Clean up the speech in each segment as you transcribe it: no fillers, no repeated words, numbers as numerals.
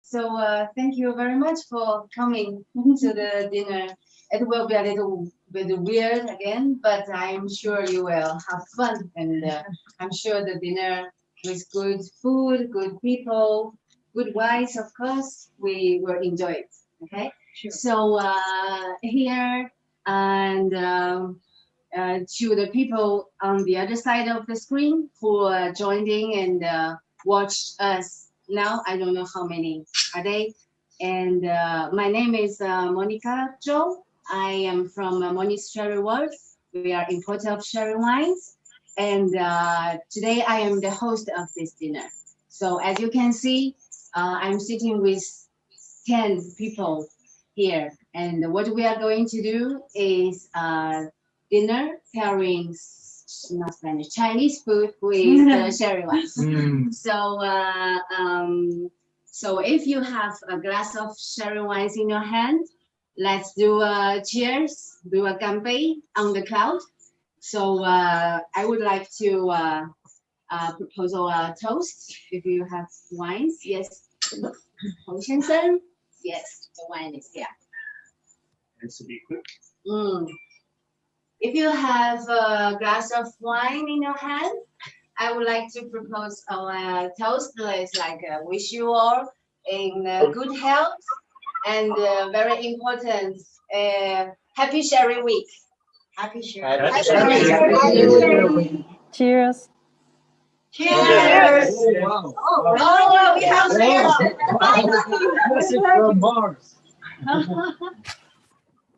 So thank you very much for coming to the dinner. It will be a little bit weird again, but I'm sure you will have fun. And I'm sure the dinner with good food, good people, good wines, of course, we will enjoy it. Okay? Sure. So here and to the people on the other side of the screen who joined in and watched us now, I don't know how many are they. And my name is Monica Zhou. I am from Moni's Sherry World. We are importer of sherry wines. And today I am the host of this dinner. So as you can see, I'm sitting with 10 people here. And what we are going to do is dinner pairings, not Spanish, Chinese food with sherry wines. So if you have a glass of sherry wines in your hand, let's do a cheers, do a Ganbei on the cloud. So I would like to propose a toast. If you have wines, yes. Oceanson, yes, the wine is here. It's to be quick. If you have a glass of wine in your hand, I would like to propose a toast. It's like wish you all in good health and very important happy Sherry Week. Happy Sherry Week. Cheers. Cheers. Wow. Oh, we have From Mars.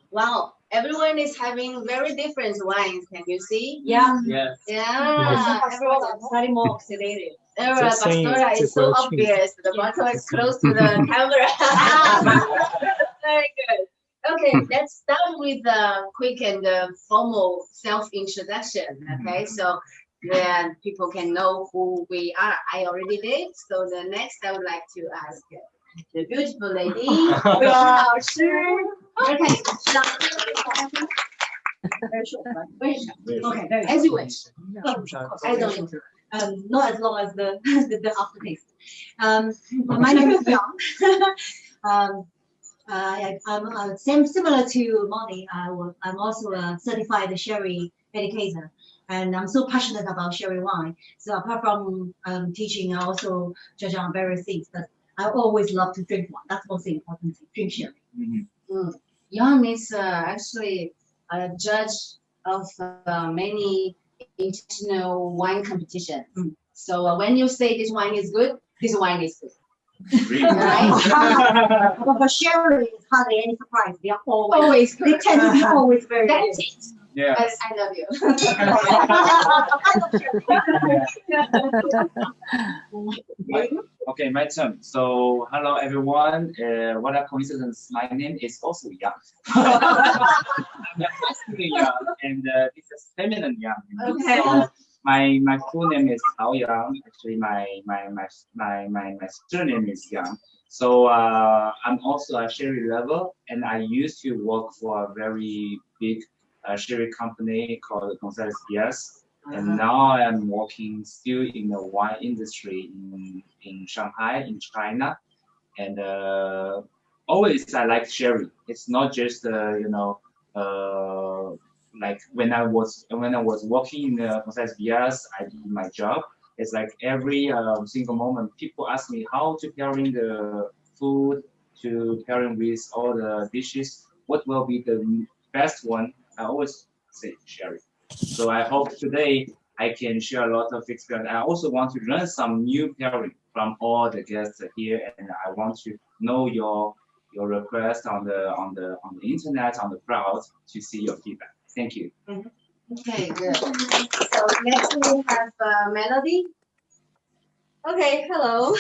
Wow, everyone is having very different wines. Can you see? Yeah. Yes. Yeah. Everyone is slightly more oxidated. Pastora is so obvious. The bottle is close to the camera. Very good. Okay, let's start with a quick and formal self-introduction. Okay, so then people can know who we are. I already did. So the next, I would like to ask the beautiful lady. Okay. Very short, right? Very short. Okay, very As you wish. I don't know. Not as long as the aftertaste. My name is Yang. I'm similar to Molly. I'm also a certified sherry educator, and I'm so passionate about sherry wine. So apart from teaching, I also judge on various things. But I always love to drink wine. That's most important thing. Drink sherry. Yang is actually a judge of many international wine competitions. So when you say this wine is good, this wine is good. Right? But for sherry, it's hardly any surprise. They are always good. They tend to be always very good. That's it. Yeah. I love you. Okay, my turn. So, hello everyone. What a coincidence! My name is also Yang. I'm masculine Yang, and this is feminine Yang. Okay. So, my full name is Tao Yang. Actually, my surname is Yang. So I'm also a sherry lover, and I used to work for a very big sherry company called Gonzalez Diaz. And now I'm working still in the wine industry in Shanghai, in China. And always I like sherry. It's not just like when I was working in Gonzalez Diaz, I did my job. It's like every single moment, people ask me how to pairing the food, to pairing with all the dishes. What will be the best one? I always say sherry. So I hope today I can share a lot of experience. I also want to learn some new pairing from all the guests here, and I want to know your request on the internet, on the crowd, to see your feedback. Thank you. Okay, good. So next we have Melody. Okay, hello.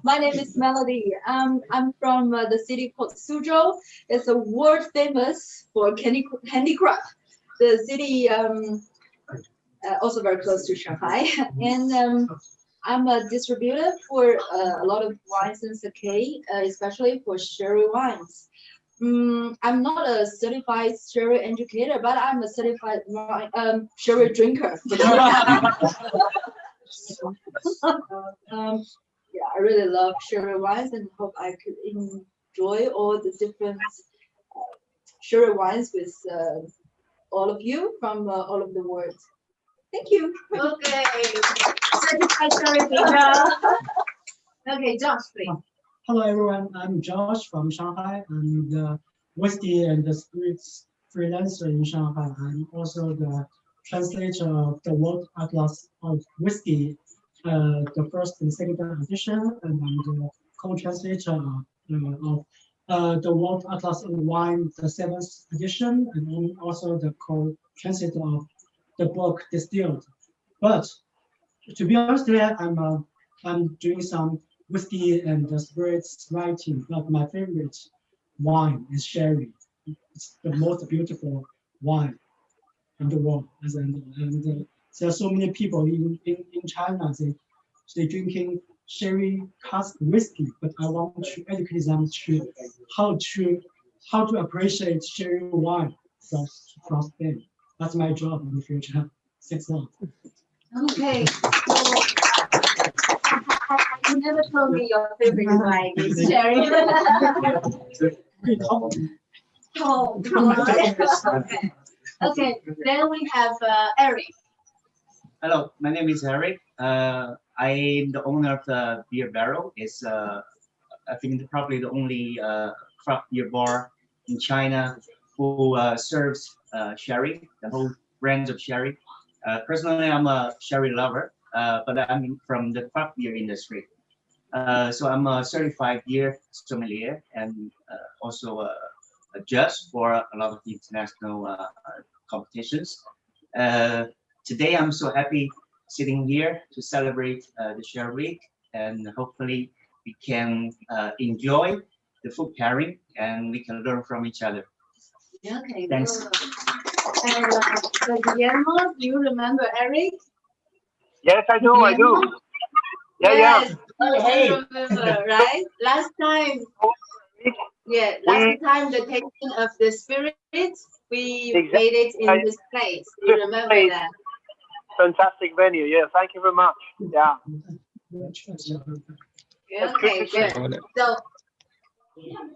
My name is Melody. I'm from the city called Suzhou. It's a world famous for handicraft. The city also very close to Shanghai, and I'm a distributor for a lot of wines in Sakai, especially for sherry wines. I'm not a certified sherry educator, but I'm a certified sherry drinker. Yeah, I really love sherry wines and hope I could enjoy all the different sherry wines with all of you from all over the world. Thank you. Okay. Certified Sherry Bodegas. Okay, Josh, please. Hello everyone, I'm Josh from Shanghai. I'm the whiskey and the spirits freelancer in Shanghai. I'm also the translator of the World Atlas of Whiskey, the first and second edition, and I'm the co-translator of the World Atlas of Wine, the 7th edition, and I'm also the co-translator of the book Distilled. But to be honest, today I'm doing some whiskey and the spirits writing, but my favorite wine is sherry. It's the most beautiful wine in the world. And there are so many people in China, they drinking sherry cask whiskey, but I want to educate them to how to appreciate sherry wine from Spain. That's my job in the future. 6 months. Okay. You never told me your favorite wine is sherry. Oh, okay. Okay, then we have Eric. Hello, my name is Eric. I'm the owner of the beer barrel. It's I think probably the only craft beer bar in China who serves sherry, the whole range of sherry. Personally, I'm a sherry lover, but I'm from the craft beer industry. So I'm a certified beer sommelier and also a judge for a lot of international competitions. Today, I'm so happy sitting here to celebrate the Share Week, and hopefully we can enjoy the food pairing and we can learn from each other. Okay, Thanks. And Guillermo, do you remember Eric? Yes, I do. I do. Yeah, Yes, Oh, hey. you remember, right? Last time, yeah. last time the tasting of the spirit, we Exactly. made it in this place. Do you remember Place. that? Fantastic venue. Yeah, thank you very much. Yeah. Okay, good.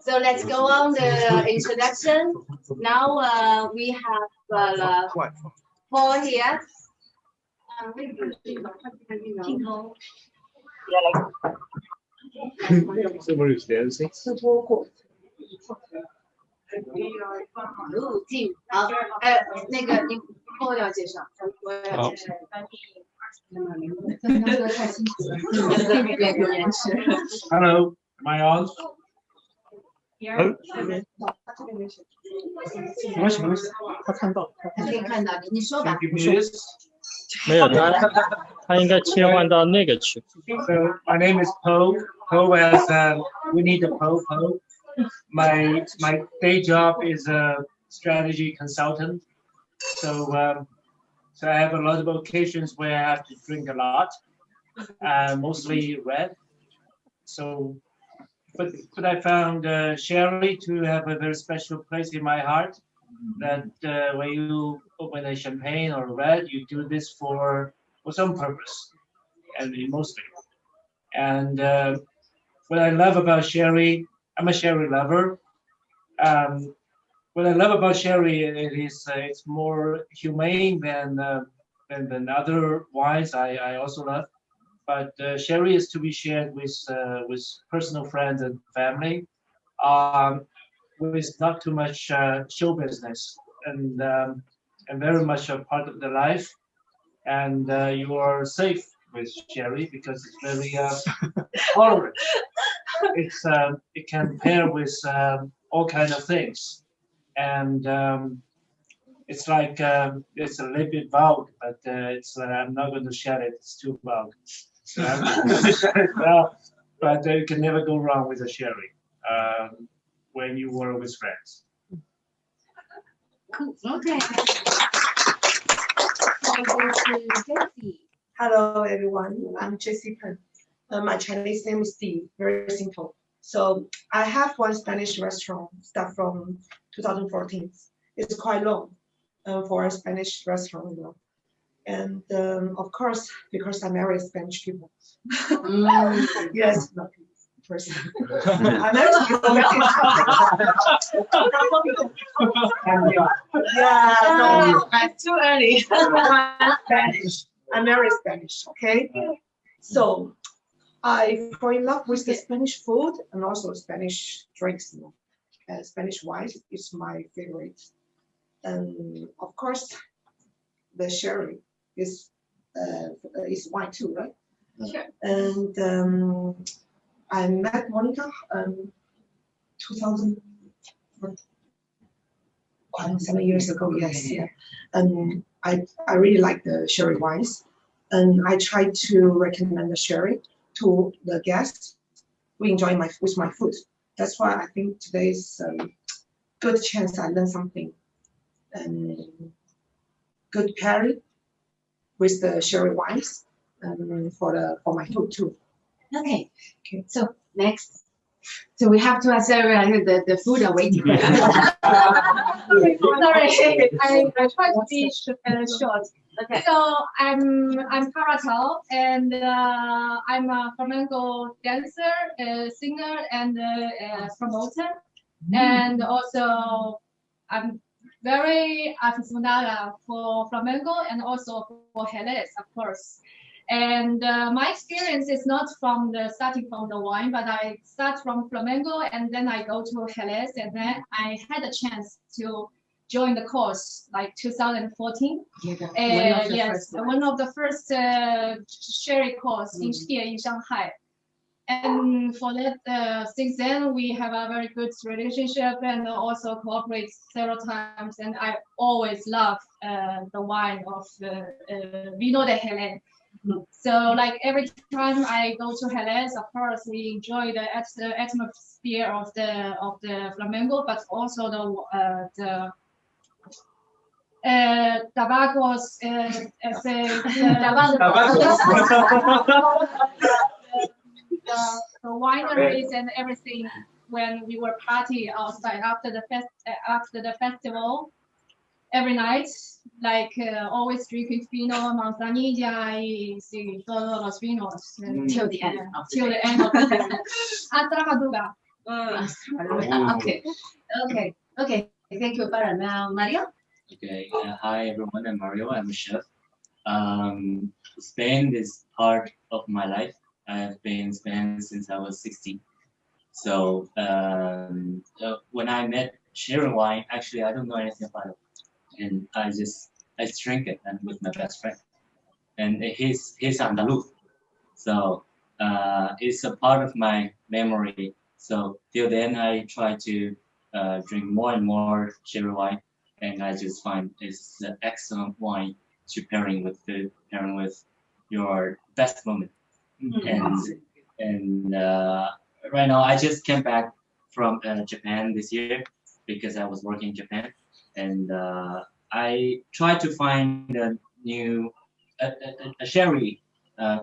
So let's go on the introduction. Now we have Paul here.好，那个你Paul要介绍，我要介绍。刚刚说太清楚了，有延迟。 Hello, am I on? 没关系，他看到。可以看到你，你说吧。 Can you give me this? 没有他应该切换到那个去。 So my name is Poe. Poe as we need the Poe. My day job is a strategy consultant. So so I have a lot of occasions where I have to drink a lot, mostly red. So, but I found sherry to have a very special place in my heart. That when you open a champagne or red, you do this for some purpose, and mostly. And what I love about sherry, I'm a sherry lover. What I love about sherry, it's more humane than other wines I also love. But sherry is to be shared with personal friends and family, with not too much show business, and very much a part of the life. And you are safe with sherry because it's very tolerant. It can pair with all kinds of things, and it's like it's a little bit vague, but I'm not going to share it. It's too vague. So I'm not going to share it now. But you can never go wrong with a sherry when you were with friends. Okay. Hello, everyone. I'm Jessie Pen. My Chinese name is Steve. Very simple. So I have one Spanish restaurant start from 2014. It's quite long for a Spanish restaurant, you know. And of course, because I married Spanish people. Mm. Yes, not person. I married people. Yeah, no, that's too early. Spanish. I married Spanish. Okay. So I fall in love with the Spanish food and also Spanish drinks. You know. Spanish wine is my favorite. And of course, the sherry is wine too, right? Sure. And I met Monica 2000 quite 7 years ago. Yes, yeah. And I really like the sherry wines, and I try to recommend the sherry to the guests who enjoy with my food. That's why I think today's good chance I learn something and good pairing with the sherry wines for my food too. Okay. So next. So we have to ask everyone the food are waiting. Sorry, I try to be short. Okay. So I'm Paratao, and I'm a flamenco dancer, singer, and promoter, and also I'm very aficionada for flamenco and also for Jerez, of course. And my experience is not starting from the wine, but I start from flamenco and then I go to Jerez, and then I had a chance to join the course like 2014. One of the first sherry course here in Shanghai. And for that, since then we have a very good relationship and also cooperate several times. And I always love the wine of Vino de Jerez. So like every time I go to Jerez, of course we enjoy the atmosphere of the flamenco, but also the tabacos, the wineries and everything when we were party outside after the festival. Every night, like always drinking vino, manzanilla, y sí, todos los vinos. Till the end. Till the end of the day. Hasta la madruga. Okay. Thank you, Para. Now, Mario. Okay. Hi, everyone. I'm Mario. I'm a chef. Spain is part of my life. I've been in Spain since I was 16. So when I met Sherry wine, actually, I don't know anything about it. And I drink it and with my best friend, and he's Andaluz, so it's a part of my memory. So till then, I try to drink more and more sherry wine, and I just find it's an excellent wine to pairing with food, pairing with your best moment. And right now, I just came back from Japan this year because I was working in Japan. And I tried to find a new sherry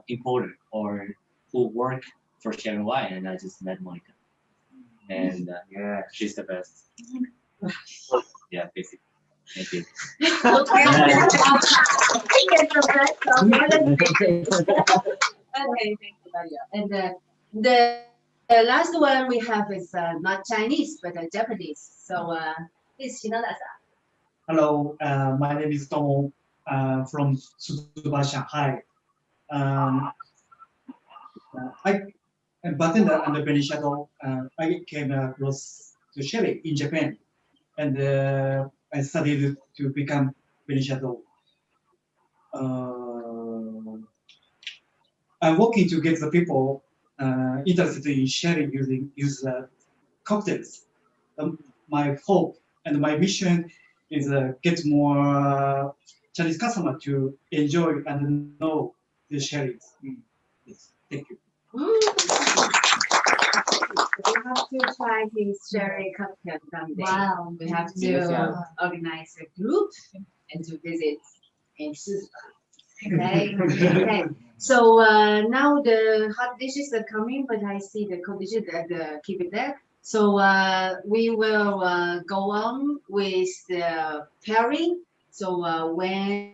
importer or who work for sherry wine, and I just met Monica, and she's the best. Yeah, basically. Thank you. Okay, thank you, Mario. And the last one we have is not Chinese but Japanese. So please, Shinada-san. Hello, my name is Tomo from Suzuba, Shanghai. I am bartender and Benishado. I came across to sherry in Japan, and I studied to become Benishado. I'm working to get the people interested in sherry use cocktails. My hope and my mission is get more Chinese customer to enjoy and know the sherry. Yes, thank you. We have to try this sherry cocktail someday. Wow. We have to organize a group and to visit in Suzuka. Okay. Okay. So now the hot dishes are coming, but I see the cold dishes that keep it there. So we will go on with the pairing. So when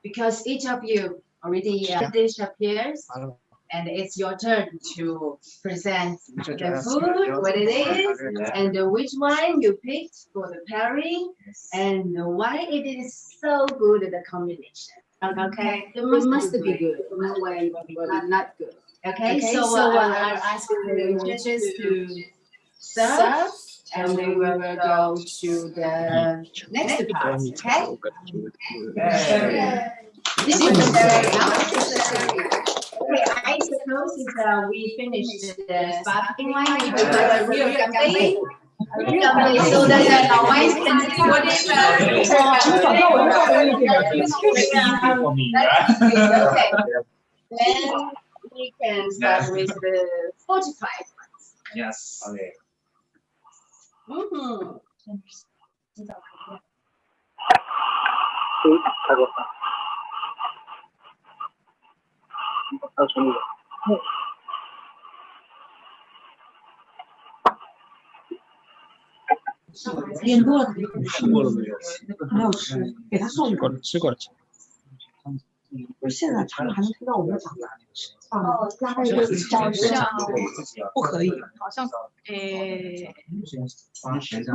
because each of you already dish appears, and it's your turn to present the food, what it is, and which wine you picked for the pairing, and why it is so good the combination. Okay, it must be good. No way, not good. Okay, so I'll ask the judges to serve, and we will go to the next part. Okay. This is the Sherry. Okay, I suppose if we finish the sparkling wine, we will have a real Ganbei. So that the wines can see what is okay. Then we can start with the fortified ones. Yes. Okay.点多了没有吃，给他送过来。吃过了。不是现在他们还能听到我们讲的哦，好像不可以。好像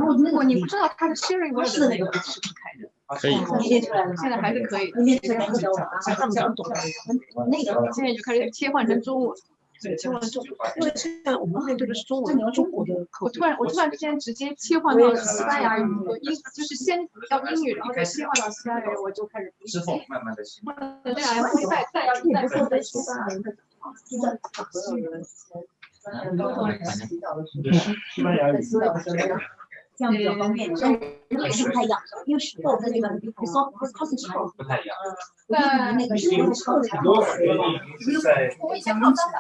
如果你不知道它的 Sherry 味的那个是不开的，可以。现在还是可以的。那个现在就开始切换成中文。切换中，因为现在我们面对的是中文，中国的客户。我突然之间直接切换到西班牙语和就是先到英语，然后再切换到西班牙语，我就开始之后慢慢的习惯。对啊，再要不是在西班牙语，西班牙语。这样比较方便，但还是不太一样，因为石头跟那个concentrate不太一样。那个是超才好。我以前考到的。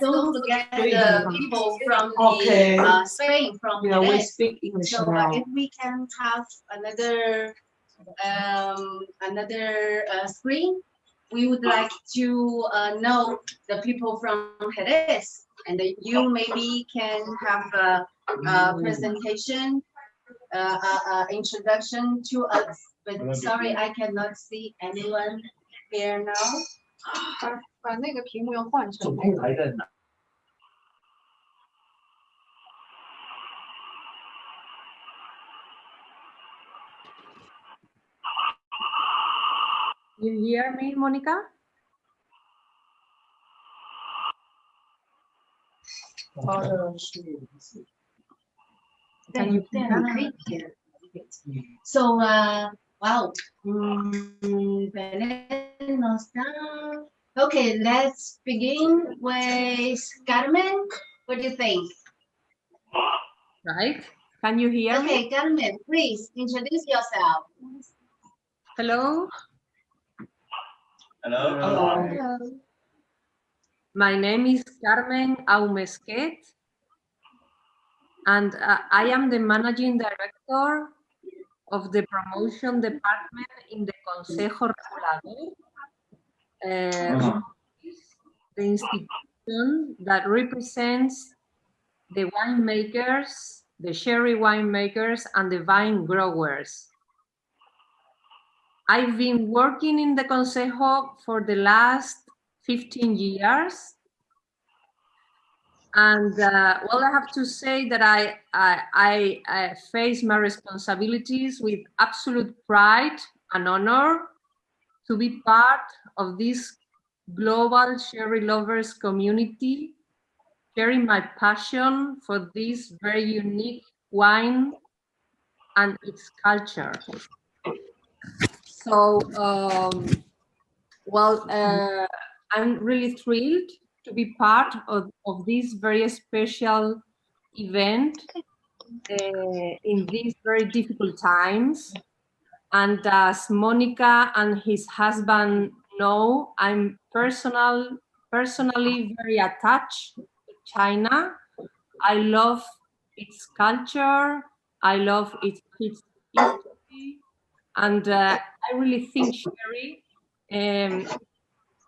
Don't forget the people from the Spain, from Yeah, we speak English so now. if we can have another screen, we would like to know the people from Jerez, and you maybe can have a presentation, introduction to us. But sorry, I cannot see anyone here now. 把那个屏幕要换成。总控台在哪？ You hear me, Monica? Can you hear? So, wow. Okay, let's begin with Carmen. What do you think? Right. Can you hear me? Okay, Carmen, please introduce yourself. Hello. Hello. My name is Carmen Aumesquet, and I am the managing director of the promotion department in the Consejo Regulador, the institution that represents the winemakers, the sherry winemakers, and the vine growers. I've been working in the Consejo for the last 15 years. And well, I have to say that I face my responsibilities with absolute pride and honor to be part of this global sherry lovers community, sharing my passion for this very unique wine and its culture. So, I'm really thrilled to be part of this very special event in these very difficult times. And as Monica and his husband know, I'm personally very attached to China. I love its culture. I love its history. And I really think sherry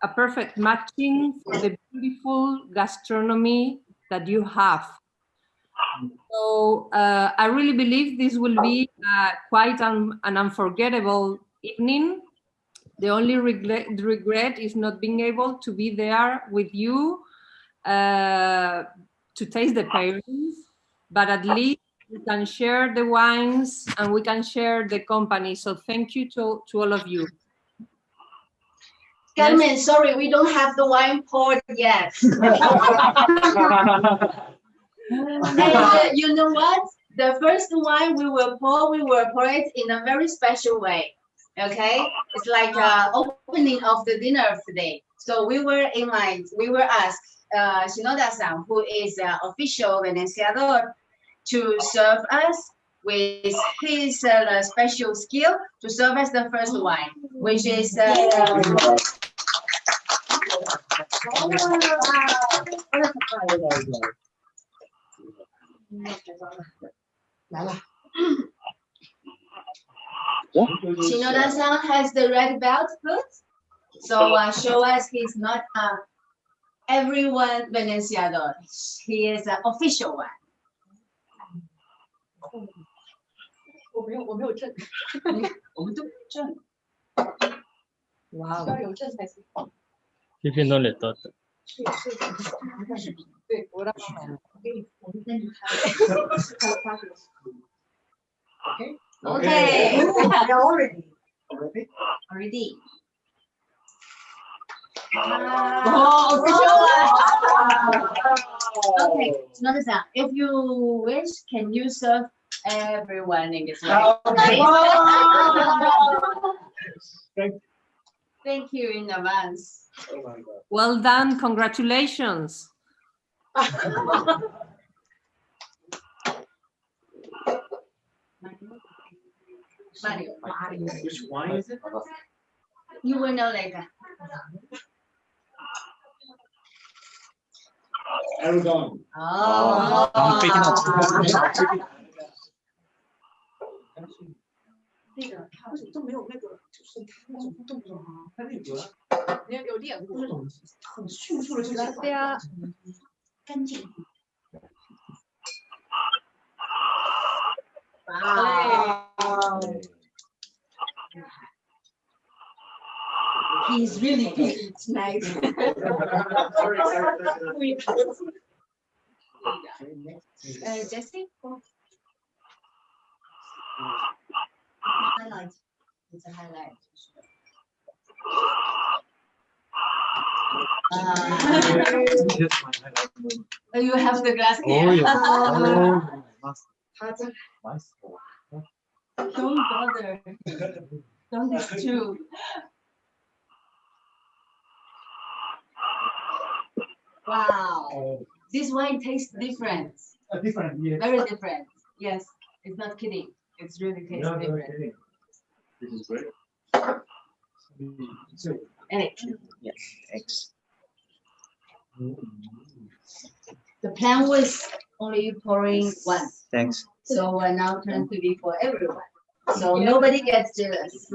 a perfect matching for the beautiful gastronomy that you have. So I really believe this will be quite an unforgettable evening. The only regret is not being able to be there with you to taste the pairings, but at least we can share the wines and we can share the company. So thank you to all of you. Carmen, Yes? sorry, we don't have the wine poured yet. And you know what? The first wine we will pour it in a very special way. Okay, it's like opening of the dinner today. So we were asked Shinoda-san, who is official Venenciador, to serve us with his special skill to serve us the first wine, which is Shinoda-san has the red belt put, so show us he's not everyone Venenciador. He is an official one. 我没有证，我们都不证。哇，要有证才行。批评到了到的。对，我让他买了，我给你，我就跟你看，发给我。Okay. Already. Oh, okay, Shinoda-san, if you wish, can you serve everyone in this way? Thank you in advance. Well done, congratulations. Mario. Which wine is it? You will know later. Aragon. Oh. Wow. He's really feeling tonight. Jesse? Highlight. It's a highlight. You have the glass here. Don't bother. Don't extrude. Wow. This wine tastes different. Different, yes. Very different. Yes, it's not kidding. It's really tastes different. This is great. Hey. Yes, thanks. The plan was only pouring one. Thanks. So now turn to be for everyone. So nobody gets jealous.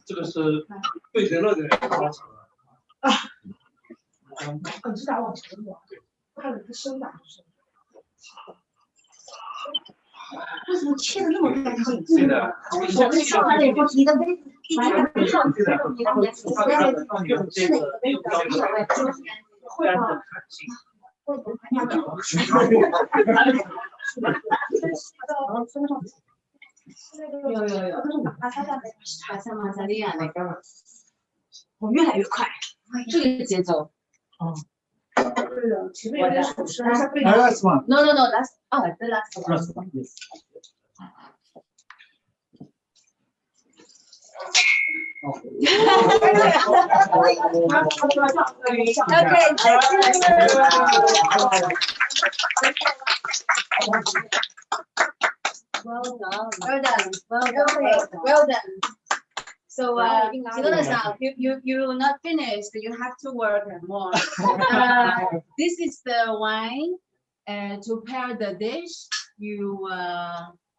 这个是对人了的要求啊。很直达往前往，看了一个生的，为什么切的那么干净？是的，上来了以后，你的杯子一定要杯上去，你的杯子不要是哪个杯子无所谓，会吗？我越来越快，这个节奏。哦。对的，前面有点手势。Last one. No, that's the last one. Last one, yes. Well done. Well done. Well done. So, Shinoda-san, you're not finished. You have to work more. This is the wine to pair the dish you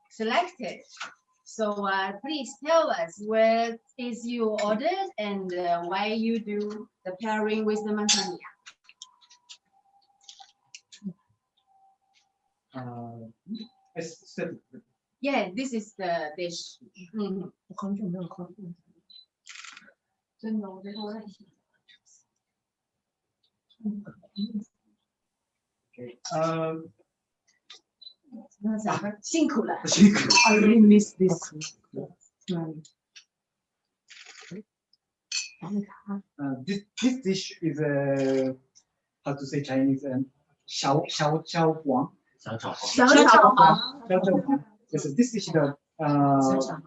selected. So please tell us what is you ordered and why you do the pairing with the manzanilla. Yeah, this is the dish. Okay. 辛苦了。 I really miss this. This dish is how to say Chinese and 小黄. Yes, this is the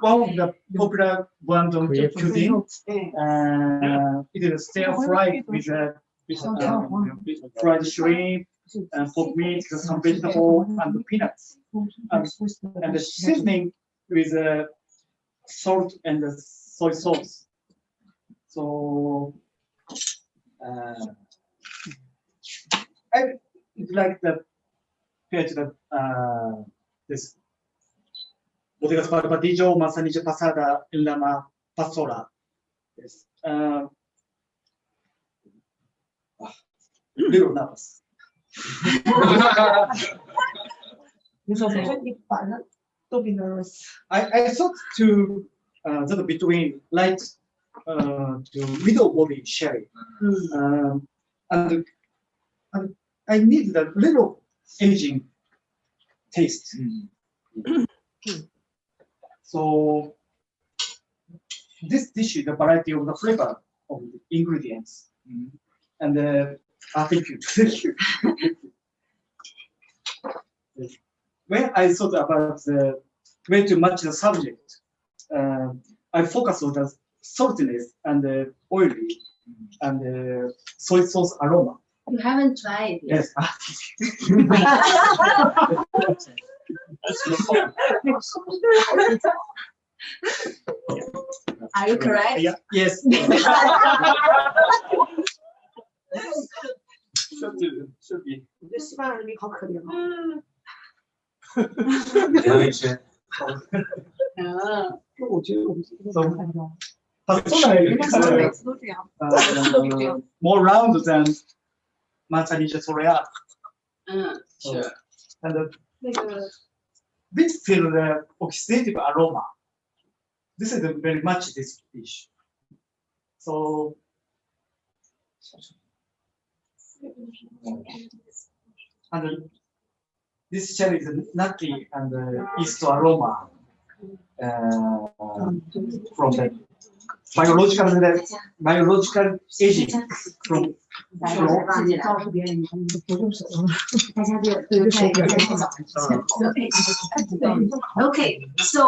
one of the popular ones of cuisine. It is stir fried with fried shrimp, pork meat, some vegetable, and peanuts. And the seasoning with salt and soy sauce. So I like the this bodegas barbadillo, manzanilla pasada, and lama pastora. Yes. Little nervous. I thought to the between light to middle body sherry, and I need a little aging taste. So this dish is a variety of the flavor of the ingredients, and thank you, thank you. When I thought about the way to match the subject, I focus on the saltiness and the oily and the soy sauce aroma. You haven't tried it. Yes. Are you correct? Yeah. Yes. Should be. More round than manzanilla soleada. Sure. And this feel the oxidative aroma. This is very much this dish. So and this cherry is nutty and yeast aroma from the biological aging from Okay, so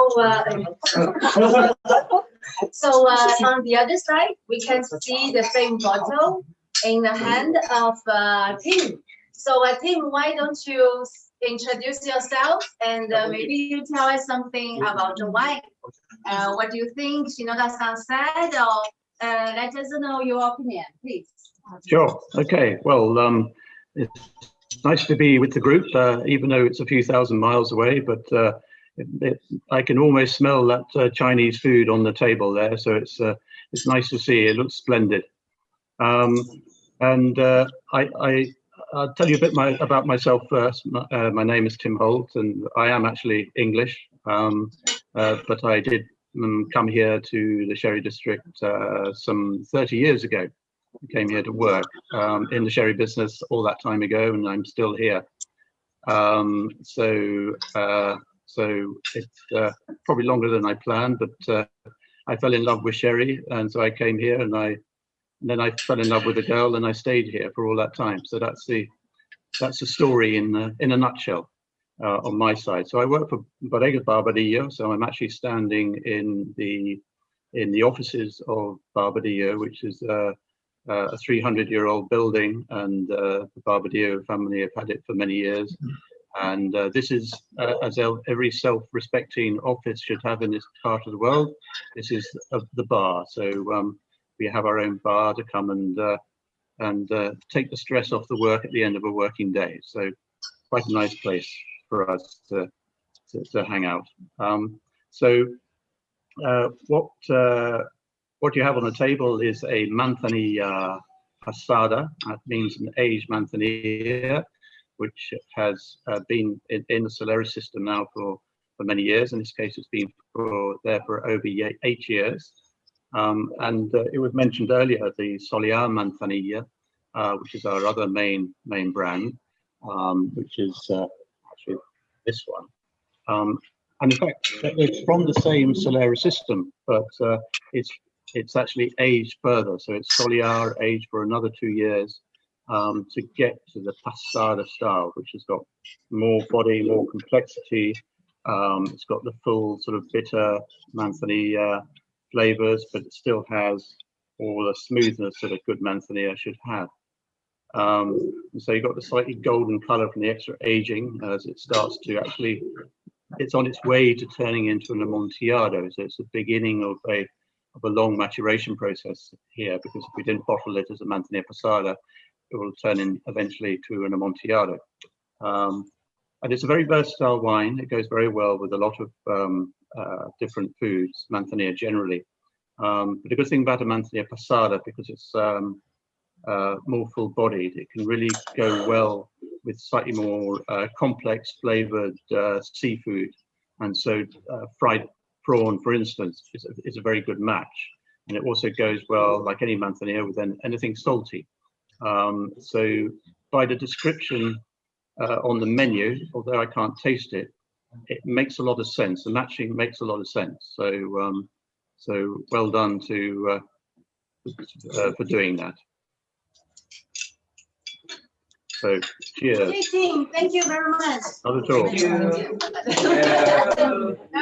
on the other side, we can see the same bottle in the hand of Tim. So Tim, why don't you introduce yourself and maybe you tell us something about the wine. What do you think Shinoda-san said, or let us know your opinion, please. Sure. Okay. Well, it's nice to be with the group, even though it's a few thousand miles away. But I can almost smell that Chinese food on the table there, so it's nice to see. It looks splendid. I'll tell you a bit about myself first. My name is Tim Holt, and I am actually English, but I did come here to the Sherry District some 30 years ago. I came here to work in the sherry business all that time ago, and I'm still here. So it's probably longer than I planned, but I fell in love with sherry, and so I came here, and then I fell in love with a girl, and I stayed here for all that time. So that's the story in a nutshell on my side. So I work for Bodegas Barbadillo, so I'm actually standing in in the offices of Barbadillo, which is a 300-year-old building, and the Barbadillo family have had it for many years. And this is, as every self-respecting office should have in this part of the world, this is the bar. So we have our own bar to come and take the stress off the work at the end of a working day. So quite a nice place for us to hang out. What you have on the table is a manzanilla pasada. That means an aged manzanilla, which has been in the Solaris system now for many years. In this case, it's been there for over 8 years. And it was mentioned earlier, the Solar Manzanilla, which is our other main brand, which is actually this one. And in fact, it's from the same Solaris system, but it's actually aged further. So it's Solar aged for another 2 years to get to the Pasada style, which has got more body, more complexity. It's got the full sort of bitter manzanilla flavors, but it still has all the smoothness that a good manzanilla should have. So you've got the slightly golden color from the extra aging as it starts to actually, it's on its way to turning into an Amontillado. So it's the beginning of a long maturation process here, because if we didn't bottle it as a manzanilla pasada, it will turn in eventually to an Amontillado. And it's a very versatile wine. It goes very well with a lot of different foods, manzanilla generally. But the good thing about a manzanilla pasada, because it's more full-bodied, it can really go well with slightly more complex flavored seafood. And so fried prawn, for instance, is a very good match. And it also goes well, like any manzanilla, with anything salty. So by the description on the menu, although I can't taste it, it makes a lot of sense. The matching makes a lot of sense. So so well done to for doing that. So cheers. Okay, team, thank you very much. Not at all.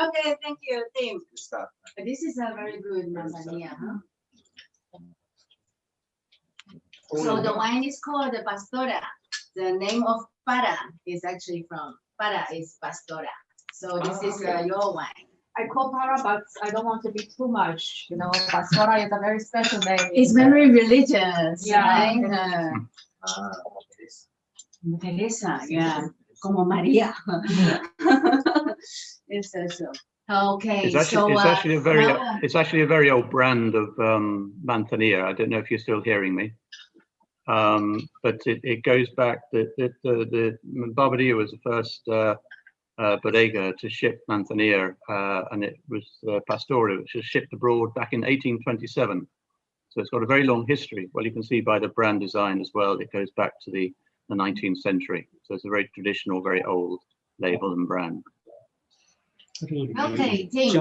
Okay, thank you, team. This is a very good manzanilla, huh? So the wine is called the Pastora. The name of Para is actually from Para is Pastora. So this is your wine. I call Para, but I don't want to be too much. You know, Pastora is a very special name. It's very religious, Yeah. right? Teresa, yeah, como María. It's also okay. It's actually a very old brand of manzanilla. I don't know if you're still hearing me. But it goes back, the Barbadillo was the first bodega to ship manzanilla, and it was Pastora, which was shipped abroad back in 1827. So it's got a very long history. Well, you can see by the brand design as well, it goes back to the 19th century. So it's a very traditional, very old label and brand. Okay, team.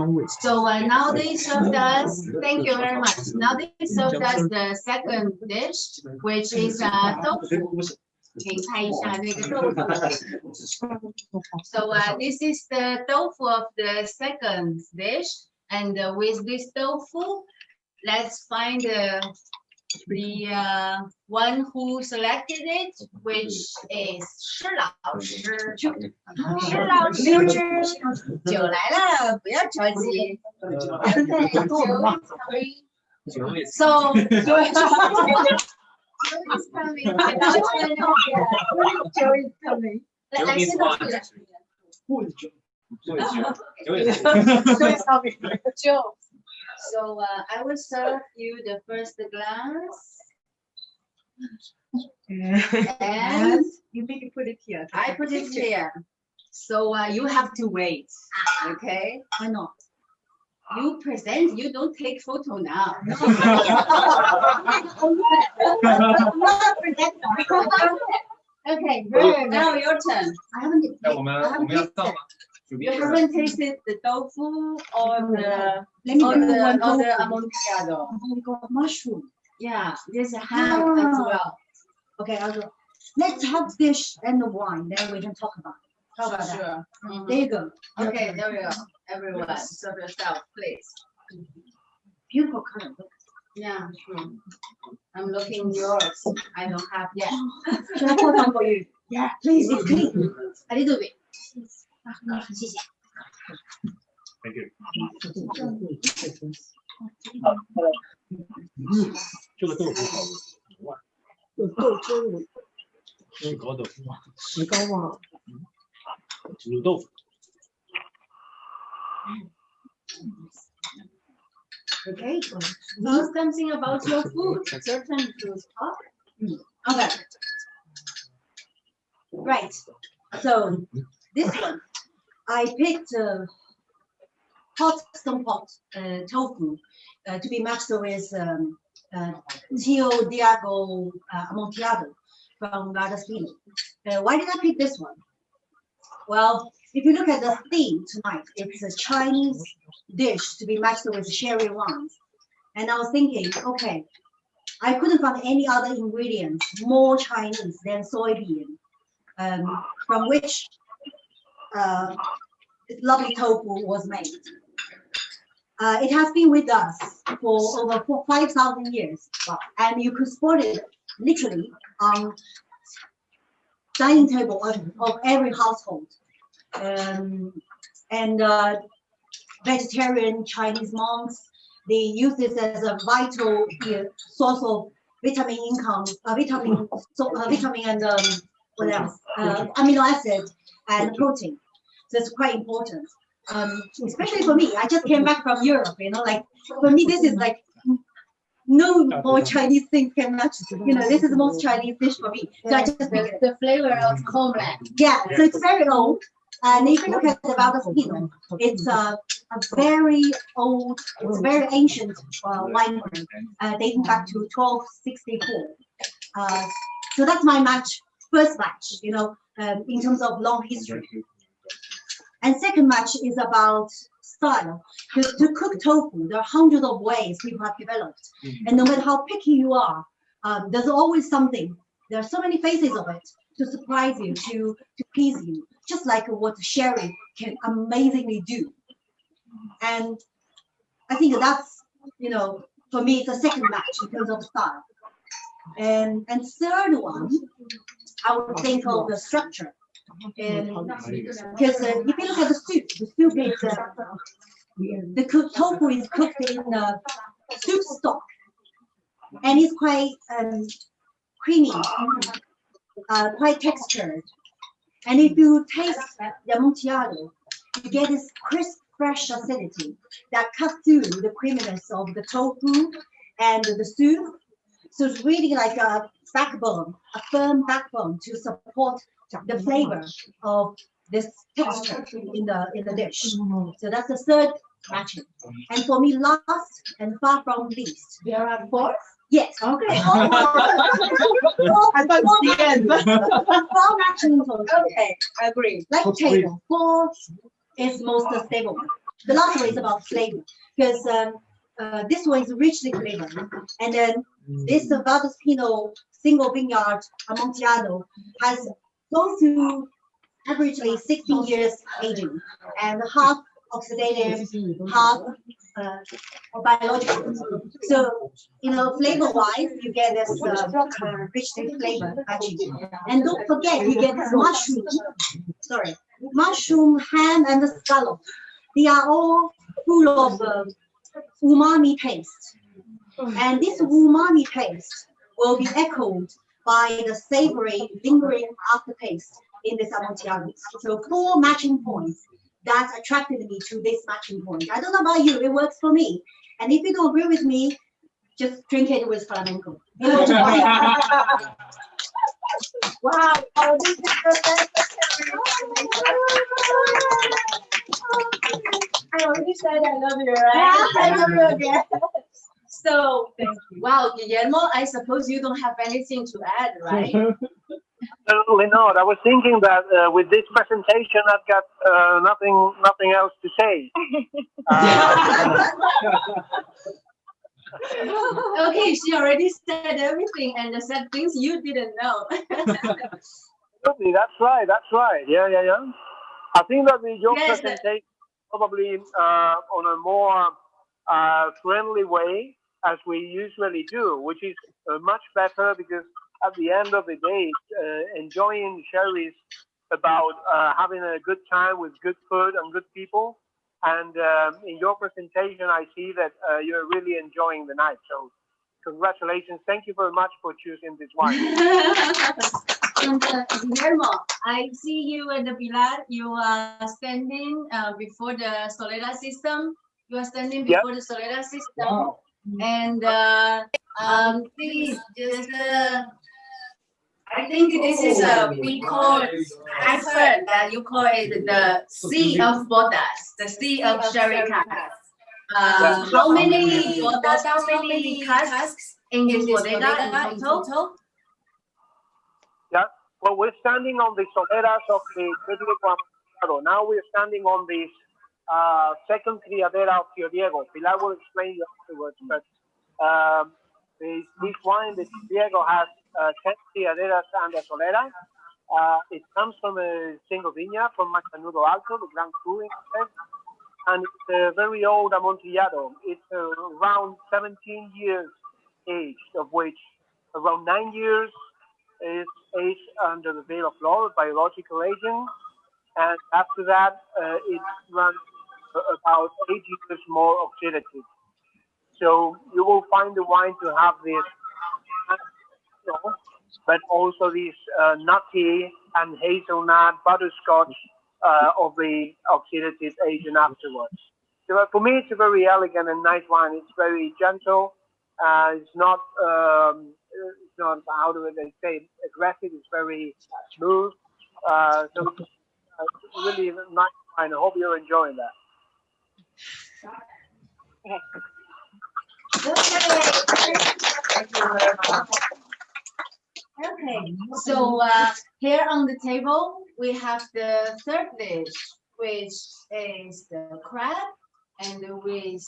So now they served us, thank you very much. Now they served us the second dish, which is tofu. So this is the tofu of the second dish. And with this tofu, let's find the one who selected it, which is 施老师。施老师，酒来了，不要着急。So, Joe is coming. Joe is coming. Who is Joe? Joe. So I will serve you the first glass. And you make it put it here. I put it here. So you have to wait. Okay? Why not? You present, you don't take photo now. Okay, good. Now your turn. You haven't tasted the tofu or the Amontillado. Mushroom. Yeah, there's a ham as well. Okay, I'll go. Let's have dish and the wine, then we can talk about it. How about that? Sure. There you go. Okay, there we go. Everyone, serve yourself, please. beautiful color. Yeah, sure. I'm looking yours. I don't have yet. Should I pour some for you? Yeah, Please, it's clean. a little bit. 谢谢。 Thank you. 这个豆腐好哇，有豆汁，石膏豆腐，石膏啊，卤豆腐。 Okay. Know something about your food, certain foods. Okay. Right. So this one, I picked hot stone pot tofu to be matched with Tio Diago Amontillado from Gardaspino. Why did I pick this one? Well, if you look at the theme tonight, it's a Chinese dish to be matched with sherry wines. And I was thinking, okay, I couldn't find any other ingredients more Chinese than soybean, from which this lovely tofu was made. It has been with us for over 5,000 years, and you could spot it literally on dining table of every household. Vegetarian Chinese monks, they use this as a vital source of vitamin income, vitamin and what else? Amino acid and protein. So it's quite important. Especially for me, I just came back from Europe, you know, like for me, this is like no more Chinese things can match. You know, this is the most Chinese dish for me. So I just picked The flavor of homeland. yeah, so it's very old. And if you look at the Bartender, it's a very old, it's a very ancient winery, dating back to 1264. So that's my match, first match, you know, in terms of long history. And second match is about style. Because to cook tofu, there are hundreds of ways people have developed. And no matter how picky you are, there's always something. There are so many faces of it to surprise you, to please you, just like what sherry can amazingly do. And I think that's, you know, for me, it's a second match in terms of style. And third one, I would think of the structure. Because if you look at the soup is the tofu is cooked in soup stock, and it's quite creamy, quite textured. And if you taste the Amontillado, you get this crisp, fresh acidity that cuts through the creaminess of the tofu and the soup. So it's really like a backbone, a firm backbone to support the flavor of this texture in the dish. So that's the third matching. And for me, last and far from least, There are four? yes. Okay. I thought the end. Four matching total. Okay, agree. Like table, four is most stable one. The last one is about flavor, because this one is richly flavored, and then this Valdespino single vineyard Amontillado has gone through averagely 16 years aging, and half oxidative, half biological. So, you know, flavor-wise, you get this richly flavor actually. And don't forget, you get this mushroom, ham, and the scallop. They are all full of umami taste. And this umami taste will be echoed by the savory, lingering aftertaste in this Amontillado. So 4 matching points that attracted me to this matching point. I don't know about you, it works for me. And if you don't agree with me, just drink it with flamenco. Wow, oh, this is the I already said I love you, right? I love you again. So, wow, Guillermo, I suppose you don't have anything to add, right? Certainly not. I was thinking that with this presentation, I've got nothing else to say. Okay, she already said everything and said things you didn't know. Absolutely, that's right. Yeah. I think that your Yes, presentation probably on a more friendly way as we usually do, which is much better because at the end of the day, enjoying Sherry is about having a good time with good food and good people. And in your presentation, I see that you're really enjoying the night. So congratulations. Thank you very much for choosing this wine. And Guillermo, I see you and Pilar, you are standing before the Solera system. You are standing before the Solera system. Wow. And please just, I think this is we call, I've heard that you call it the Sea of Bodas, the Sea of Sherry casks. How many bodas, how many casks in this bodega in total? Yeah, well, we're standing on the soleras of the Amontillado. Now we're standing on this second criadera of Tío Diego. Pilar will explain you afterwards, but this wine, the Tío Diego, has 10 criaderas and a solera. It comes from a single vineyard from Macanudo Alto, the Gran Cru, and it's a very old Amontillado. It's around 17 years aged, of which around 9 years is aged under the veil of law, biological aging, and after that it runs about 8 years more oxidative. So you will find the wine to have this, but also this nutty and hazelnut butterscotch of the oxidative agent afterwards. So for me, it's a very elegant and nice wine. It's very gentle. It's not how do they say, aggressive. It's very smooth. So really nice wine. I hope you're enjoying that. Okay, so here on the table we have the third dish, which is the crab and with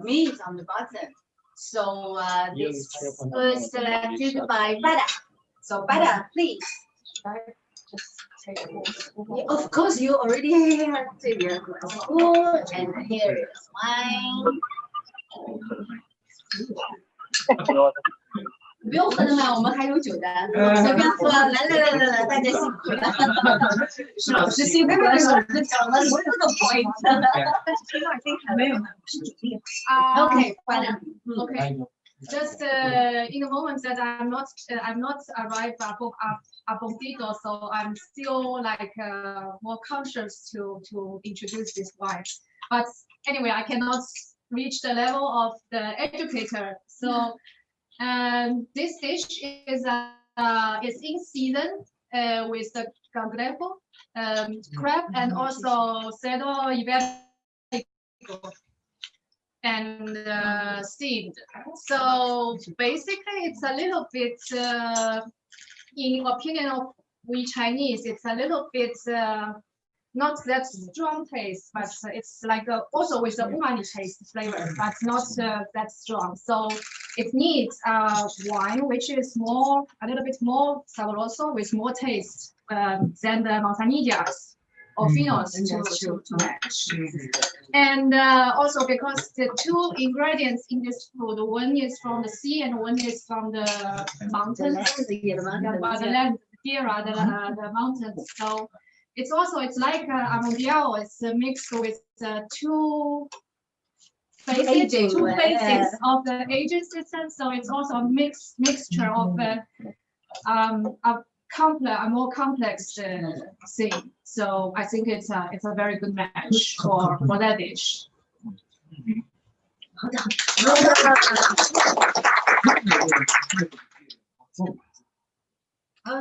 meat on the bottom. So this was selected by Bada. So Bada, please. Of course, you already have your glass of food, and here is wine. 不用喝的嘛，我们还有酒的，随便喝。来，大家辛苦了。是老师辛苦了，是我们讲了所有的 point。没有，是主力。Okay, fine. Okay. Just in the moment that I'm not arrived at Amontillado, so I'm still like more conscious to introduce this wine. But anyway, I cannot reach the level of the educator. So this dish is in season with the Ganbei crab and also cerdo iberico and steamed. So basically, it's a little bit, in opinion of we Chinese, it's a little bit not that strong taste, but it's like also with the umami taste flavor, but not that strong. So it needs wine which is more, a little bit more saboroso with more taste than the manzanillas or finos to match. And also because the two ingredients in this food, one is from the sea and one is from the mountains, the land, the mountains. So it's like Amontillado. It's mixed with two phases of the aging system. So it's also a mixture of a more complex thing. So I think it's a very good match for that dish.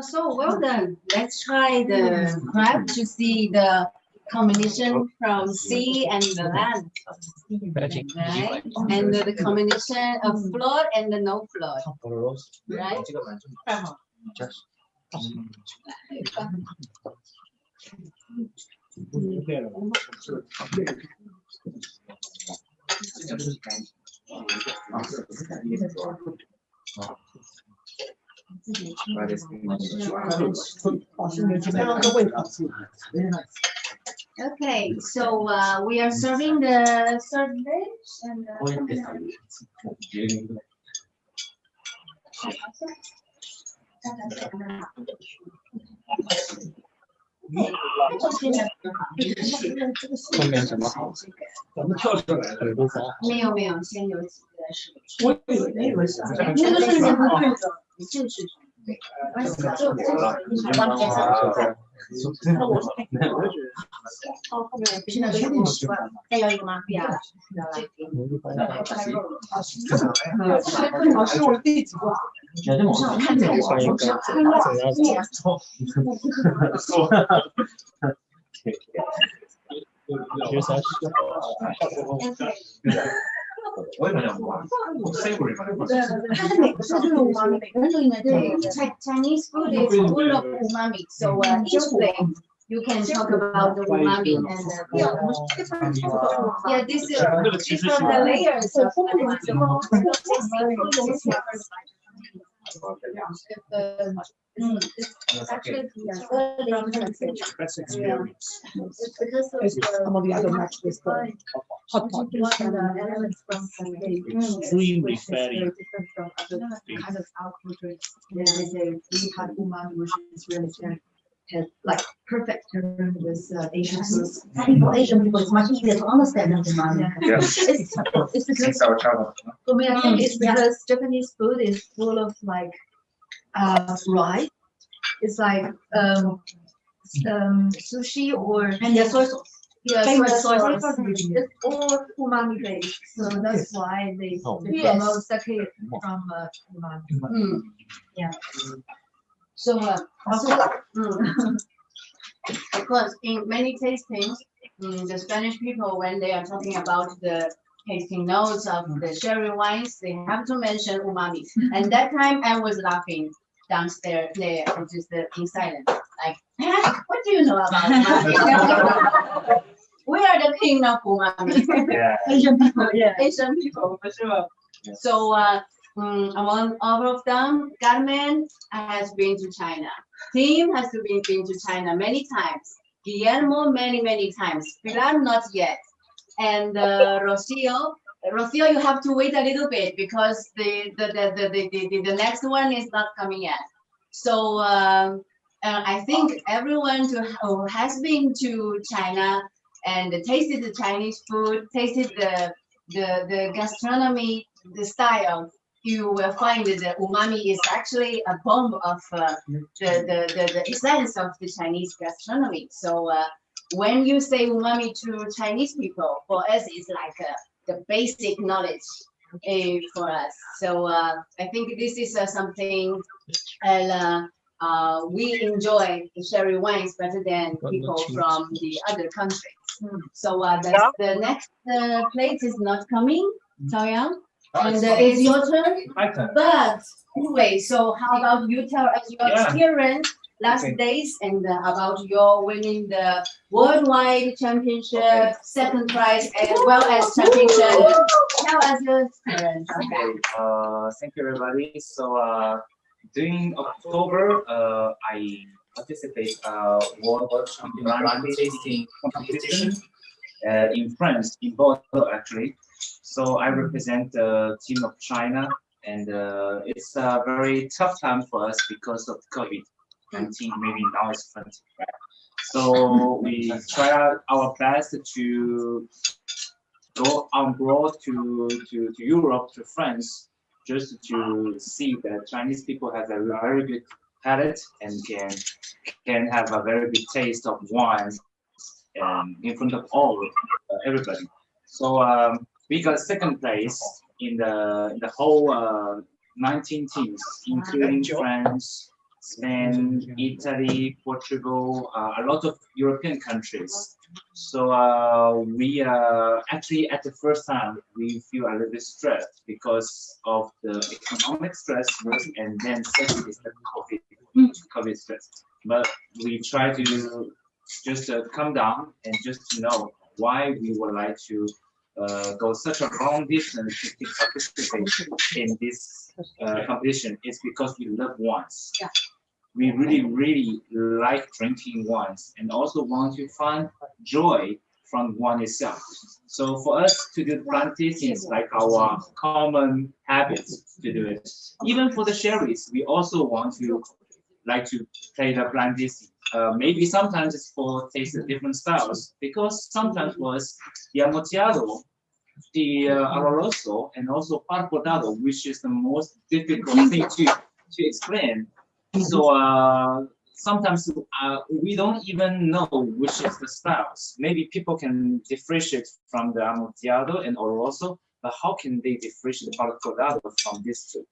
So well done. Let's try the crab to see the combination from sea and the land, right? And the combination of flour and the no flour, right? Okay, so we are serving the third dish and没有没有，先有几个是。那个是你不是你就是对，再要一个吗？不要，老师，我第几个？我也没有过，对，但是每个是就是五妈咪，每个人都应该对。Chinese food is full of umami, so each plate you can talk about the umami and yeah, this is from the layers of it's actually Best experience. It's Amontillado matched with the hot pot. elements from Extremely fatty. different from other kind of alcohol drinks. Yeah, they say we had umami, which is really has like perfect term with Asian foods. I think for Asian people, it's much easier to understand than umami. Yes. It's because Since our travel. for me, I think it's because Japanese food is full of like rice. It's like sushi or And the soy sauce. yeah, Favorite soy soy sauce. sauce. It's all umami based, so that's why they Yes. promote sake from umami. Yeah. So, of course, in many tastings, the Spanish people, when they are talking about the tasting notes of the sherry wines, they have to mention umami. And that time I was laughing downstairs there, just in silence, like, what do you know about umami? We are the king of umami. Yeah. Asian people, yeah. Asian people, for sure. So, among all of them, Carmen has been to China. Tim has been to China many times. Guillermo many times. Pilar not yet. And Rocio, you have to wait a little bit because the next one is not coming yet. So I think everyone who has been to China and tasted the Chinese food, tasted the gastronomy, the style, you will find that the umami is actually a bomb of the essence of the Chinese gastronomy. So when you say umami to Chinese people, for us it's like the basic knowledge for us. So I think this is something we enjoy the sherry wines better than people from the other countries. So the next plate is not coming, Xiaoyang. And it's your turn. But anyway, so how about you tell us your experience last days and about your winning the worldwide championship, second prize, as well as championship. Tell us your experience. Okay. Thank you, everybody. So during October, I participate world champion tasting competition in France, in Bordeaux, actually. So I represent the team of China, and it's a very tough time for us because of COVID-19. Maybe now it's 20, right? So we try out our best to go on board to Europe, to France, just to see that Chinese people have a very good palate and can have a very good taste of wines in front of everybody. So we got second place in the whole 19 teams, including France, Spain, Italy, Portugal, a lot of European countries. So we actually at the first time we feel a little bit stressed because of the economic stress first, and then second is the COVID stress. But we try to just calm down and just to know why we would like to go such a long distance to participate in this competition. It's because we love wines. We really like drinking wines and also want to find joy from wine itself. So for us to do blind tasting is like our common habit to do it. Even for the sherries, we also want to like to play the blind tasting. Maybe sometimes it's for taste the different styles, because sometimes was the Amontillado, the Oloroso, and also Parpodado, which is the most difficult thing to explain. So sometimes we don't even know which is the styles. Maybe people can differentiate from the Amontillado and Oloroso, but how can they differentiate the Parpodado from these two?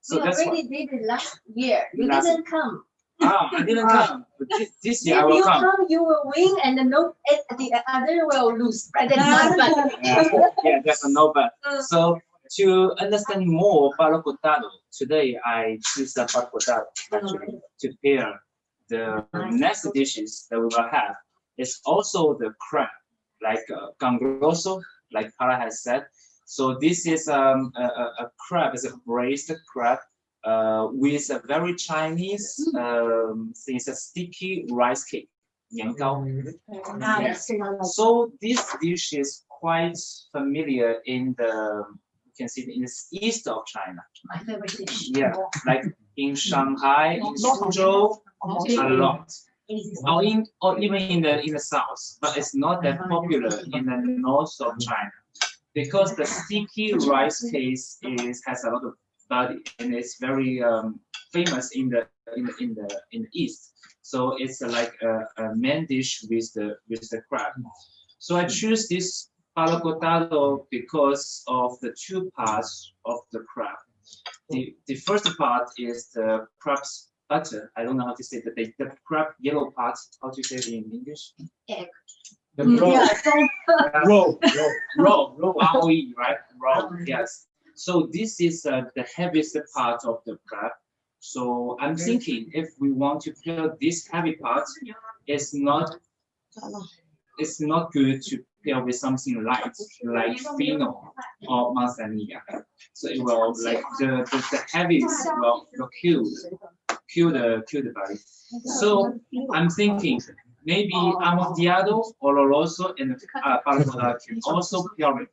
So we that's already did it last year. You Last- didn't come. I didn't come, but this year I If will you come. come, you will win, and the other will lose. Right? That's not bad. Yeah, that's a no bet. So to understand more Parpodado, today I choose the Parpodado actually to pair the next dishes that we will have. It's also the crab, like gangroso, like Para has said. So this is a crab, is a braised crab with a very Chinese, it's a sticky rice cake, 年糕. Yes. So this dish is quite familiar in the, you can see in the east of China. My favorite dish. Yeah, like in Shanghai, in Suzhou, a lot. Or even in the south, but it's not that popular in the north of China, because the sticky rice cake has a lot of body, and it's very famous in the east. So it's like a main dish with the crab. So I choose this Parpodado because of the two parts of the crab. The first part is the crab's butter. I don't know how to say that. The crab yellow part. How to say it in English? Egg. The roe. Yeah, Roe. R-O-E, right? Roe. Yes. So this is the heaviest part of the crab. So I'm thinking if we want to pair this heavy part, it's not good to pair with something light like fino or manzanilla. So it will like the heaviest will kill the body. So I'm thinking maybe Amontillado, Oloroso, and Parpodado can also pair it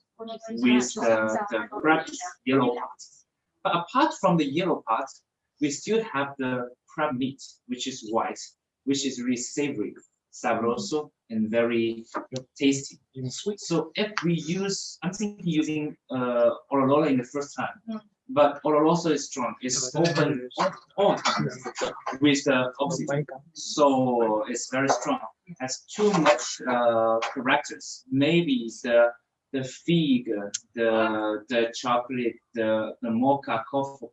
with the crab yellow part. But apart from the yellow part, we still have the crab meat, which is white, which is really savory, sabroso, and very tasty. So if we use, I'm thinking using Oloroso in the first time, but Oloroso is strong. It's open all times with the oxygen, so it's very strong. It has too much characters. Maybe the fig, the chocolate, the mocha coffee,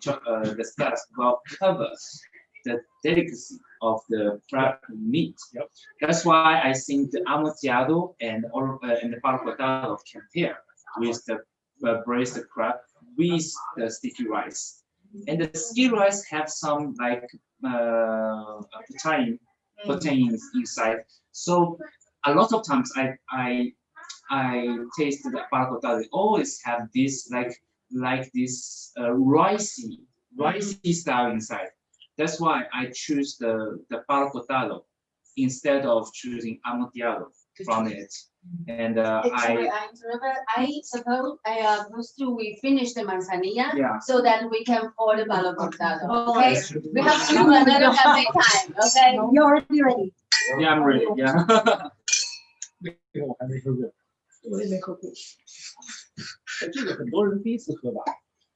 the stars will cover the delicacy of the crab meat. That's why I think the Amontillado and the Parpodado can pair with the braised crab with the sticky rice. And the sticky rice have some like proteins inside. So a lot of times I taste the Parpodado. Always have this like this ricey style inside. That's why I choose the Parpodado instead of choosing Amontillado from it. And I suppose we finish the manzanilla, Yeah. so that we can pour the Parpodado. Oh, Okay, yes. we have to do another happy time. Okay, You're already ready. Yeah, I'm ready. Yeah. 我也没喝过。这个很多人第一次喝吧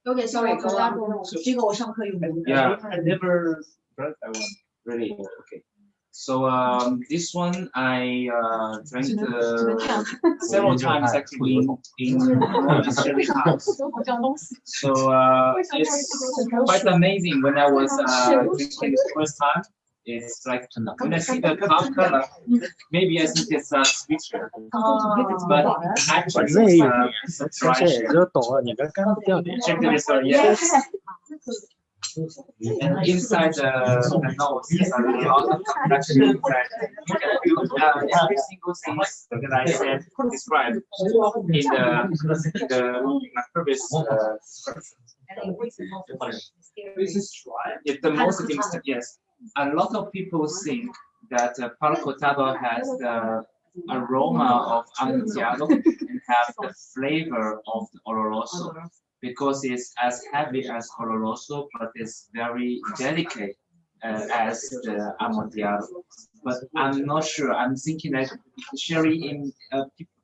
Okay, sorry, go on. 这个我上课用的。 Yeah, I never tried that one. Really? Okay. So this one I drank several times actually in Sherry house. So it's quite amazing when I was drinking the first time. It's like when I see the cup color, maybe I think it's sweeter, but actually it's a dry share. Check this out, yes. And inside the nose is a lot of connection inside. You can feel every single thing that I said described in my previous This is right. It's the most things that yes. A lot of people think that palo cortado has the aroma of Amontillado and have the flavor of the Oloroso because it's as heavy as Oloroso, but it's very delicate as the Amontillado. But I'm not sure. I'm thinking that Sherry in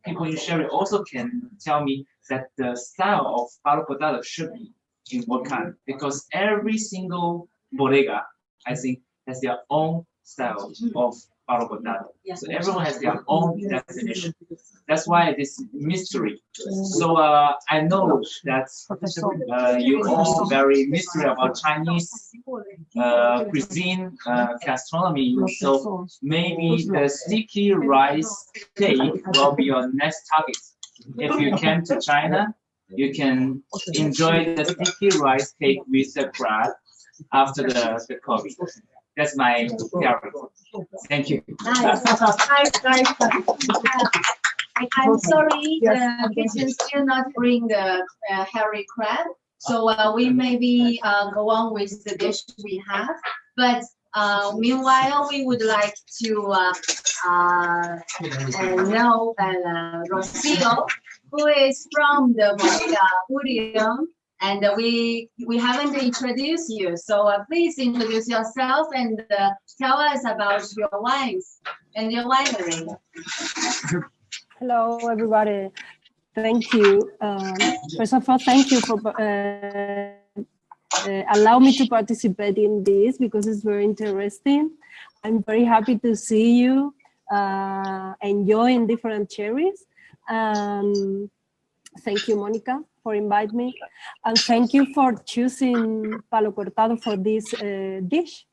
people in Sherry also can tell me that the style of palo cortado should be in what kind, because every single bodega, I think, has their own style of palo cortado. So everyone has their own definition. That's why this mystery. So I know that you all very mystery about Chinese cuisine, gastronomy. So maybe the sticky rice cake will be your next target. If you came to China, you can enjoy the sticky rice cake with the crab after the coffee. That's my theory. Thank you. Nice. I'm sorry, the kitchen still not bring the hairy crab, so we maybe go on with the dish we have. But meanwhile, we would like to know Rocio, who is from the bodega Urium, and we haven't introduced you. So please introduce yourself and tell us about your wines and your winery. Hello, everybody. Thank you. First of all, thank you for allow me to participate in this because it's very interesting. I'm very happy to see you enjoying different cherries. Thank you, Monica, for inviting me. And thank you for choosing palo cortado for this dish.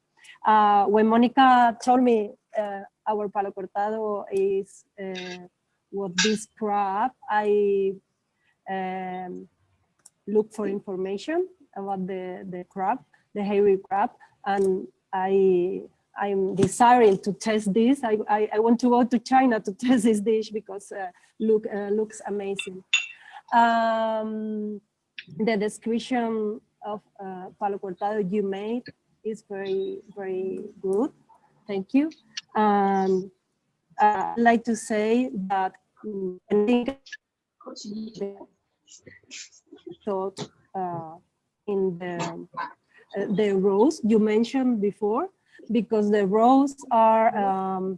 When Monica told me our palo cortado is what this crab, I look for information about the crab, the hairy crab, and I'm desiring to test this. I want to go to China to test this dish because looks amazing. The description of palo cortado you made is very, very good. Thank you. I'd like to say that I think thought in the rows you mentioned before, because the rows are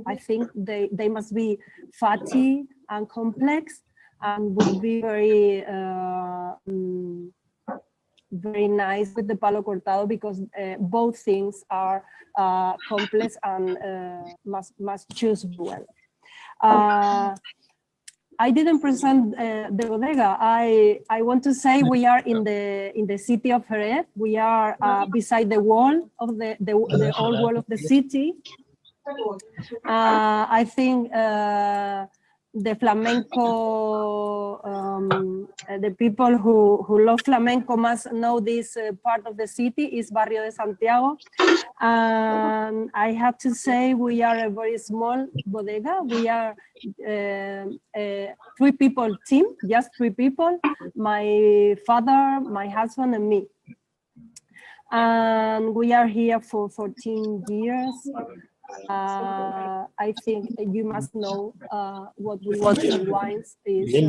I think they must be fatty and complex and would be very very nice with the palo cortado because both things are complex and must choose well. I didn't present the bodega. I want to say we are in the city of Jerez. We are beside the wall of the old wall of the city. I think the flamenco, the people who love flamenco must know this part of the city is Barrio de Santiago. And I have to say we are a very small bodega. We are three people team, just three people, my father, my husband and me. And we are here for 14 years. I think you must know what we want in wines is in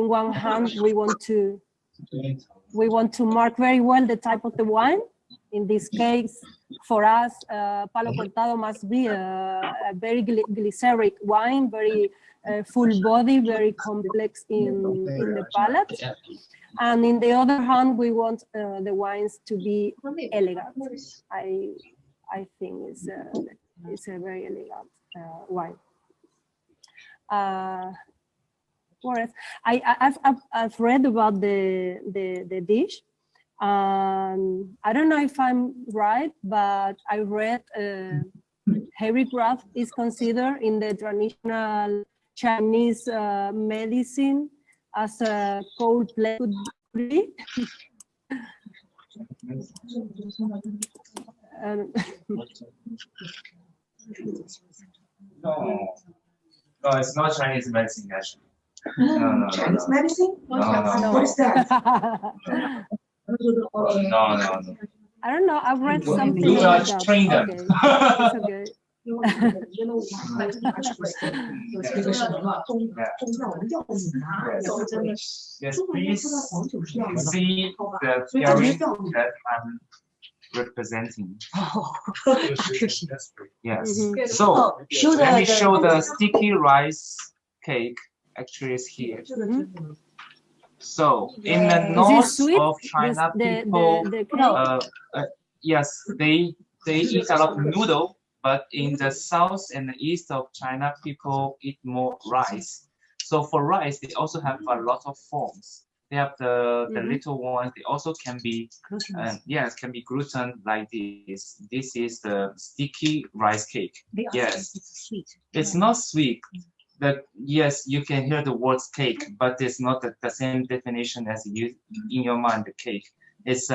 one hand we want to mark very well the type of the wine. In this case, for us, palo cortado must be a very glyceric wine, very full body, very complex in the palate. And in the other hand, we want the wines to be elegant. I think it's a very elegant wine. Whereas I've read about the dish. I don't know if I'm right, but I read hairy crab is considered in the traditional Chinese medicine as a cold plate could be. No, it's not Chinese medicine actually. No. Chinese medicine? No. What is that? No. I don't know. I've read something You about are that. trained them. Okay. Yes, please see the pairing that I'm representing. Yes. So let me show the sticky rice cake. Actually, is here. So in the north of China, people yes, they eat a lot of noodle, but in the south and the east of China, people eat more rice. So for rice, they also have a lot of forms. They have the little ones. They also can be yes, can be gluten like this. This is the sticky rice cake. Yes, it's sweet. It's not sweet. But yes, you can hear the words cake, but it's not the same definition as you in your mind. The cake, it's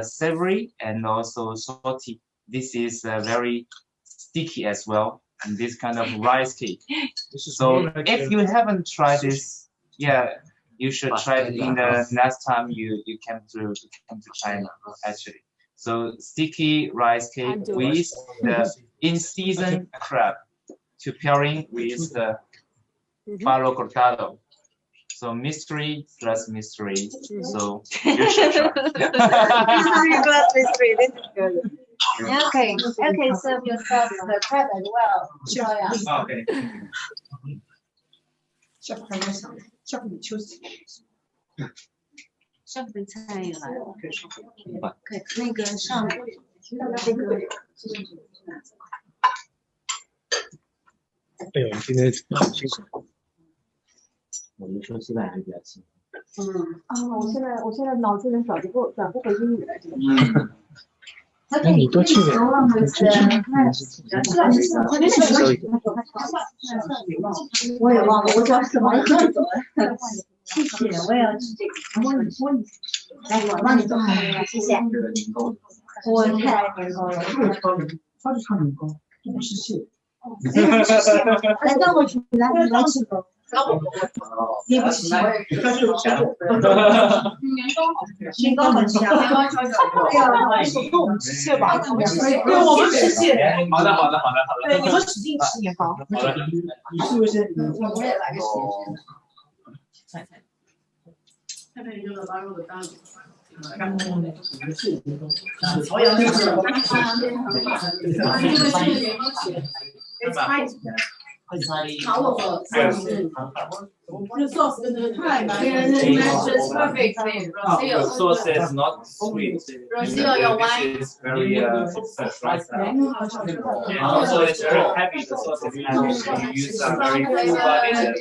savory and also salty. This is very sticky as well, and this kind of rice cake. So if you haven't tried this, yeah, you should try it in the next time you come to China actually. So sticky rice cake with the in season crab. To pairing with the palo cortado. So mystery plus mystery. So you should try. Mystery plus mystery. This is good. Okay, serve yourself the crab as well. Okay. 小朋友想，小朋友休息。上杯菜也来了，可以那个上那个。哎呦，今天好辛苦。我们说西班牙还比较辛苦。我现在脑子里转不回英语来，这个。那你多去点，我也忘了，我叫什么？谢谢，我也要吃这个。摸你，来，我帮你做，谢谢。我太年糕了，他就唱年糕，这不是蟹。来，跟我去，来吃。对不起，年糕很香，年糕超小。对呀，我们吃蟹吧，对，我们吃蟹。好的。对，你们使劲吃年糕。你是不是？我也来个蟹。菜一个腊八肉的单子。朝阳就是。好，我说这 sauce 真的太难了。It's perfect. The sauce is not sweet. Brazil, your wine is very fresh and also it's very heavy. The sauce is heavy. So you use a very full bodied,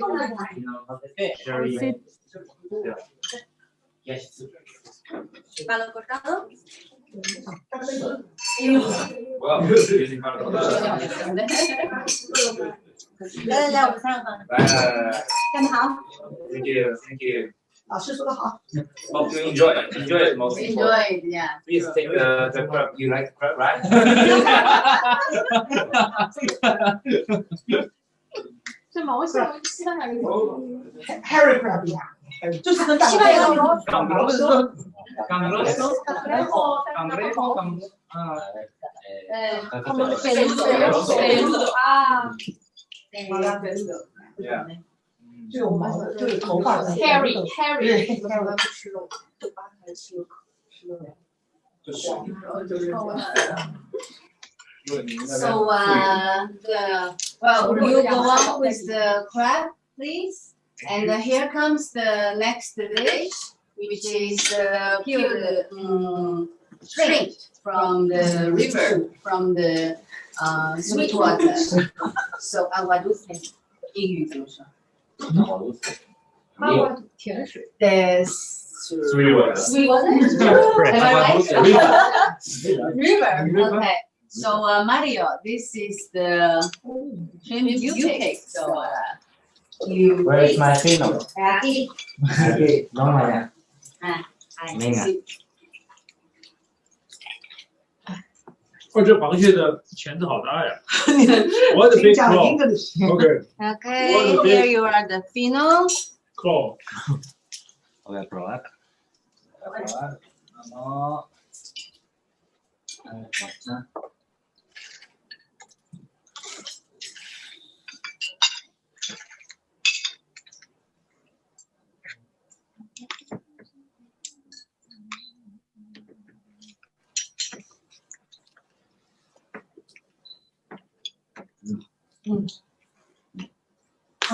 very. Yes. Palo cortado. Wow, using palo cortado. 来，我上吧。干得好。Thank you. 老师说的好。Hope you enjoy it most. Enjoy it, yeah. Please take the crab. You like the crab, right? 是吗？我喜欢西班牙语。Harry crab 呀，就是跟西班牙语。Yeah. 就有毛的，就有头发的。Harry。不吃肉，一般还吃肉。So you go on with the crab, please. And here comes the next dish, which is pure shrimp from the river, from the sweet water. So aguadulce. 英语怎么说？甜水。The sweet water. Sweet water? Am I right? River. Okay. So Mario, this is the shrimp you pick. So you. Where is my fino? Aquí. Aquí, no allá. Venga. 这螃蟹的钳子好大呀！我的 big claw. Okay. Okay, here you are the fino. Claw. Voy a probar. How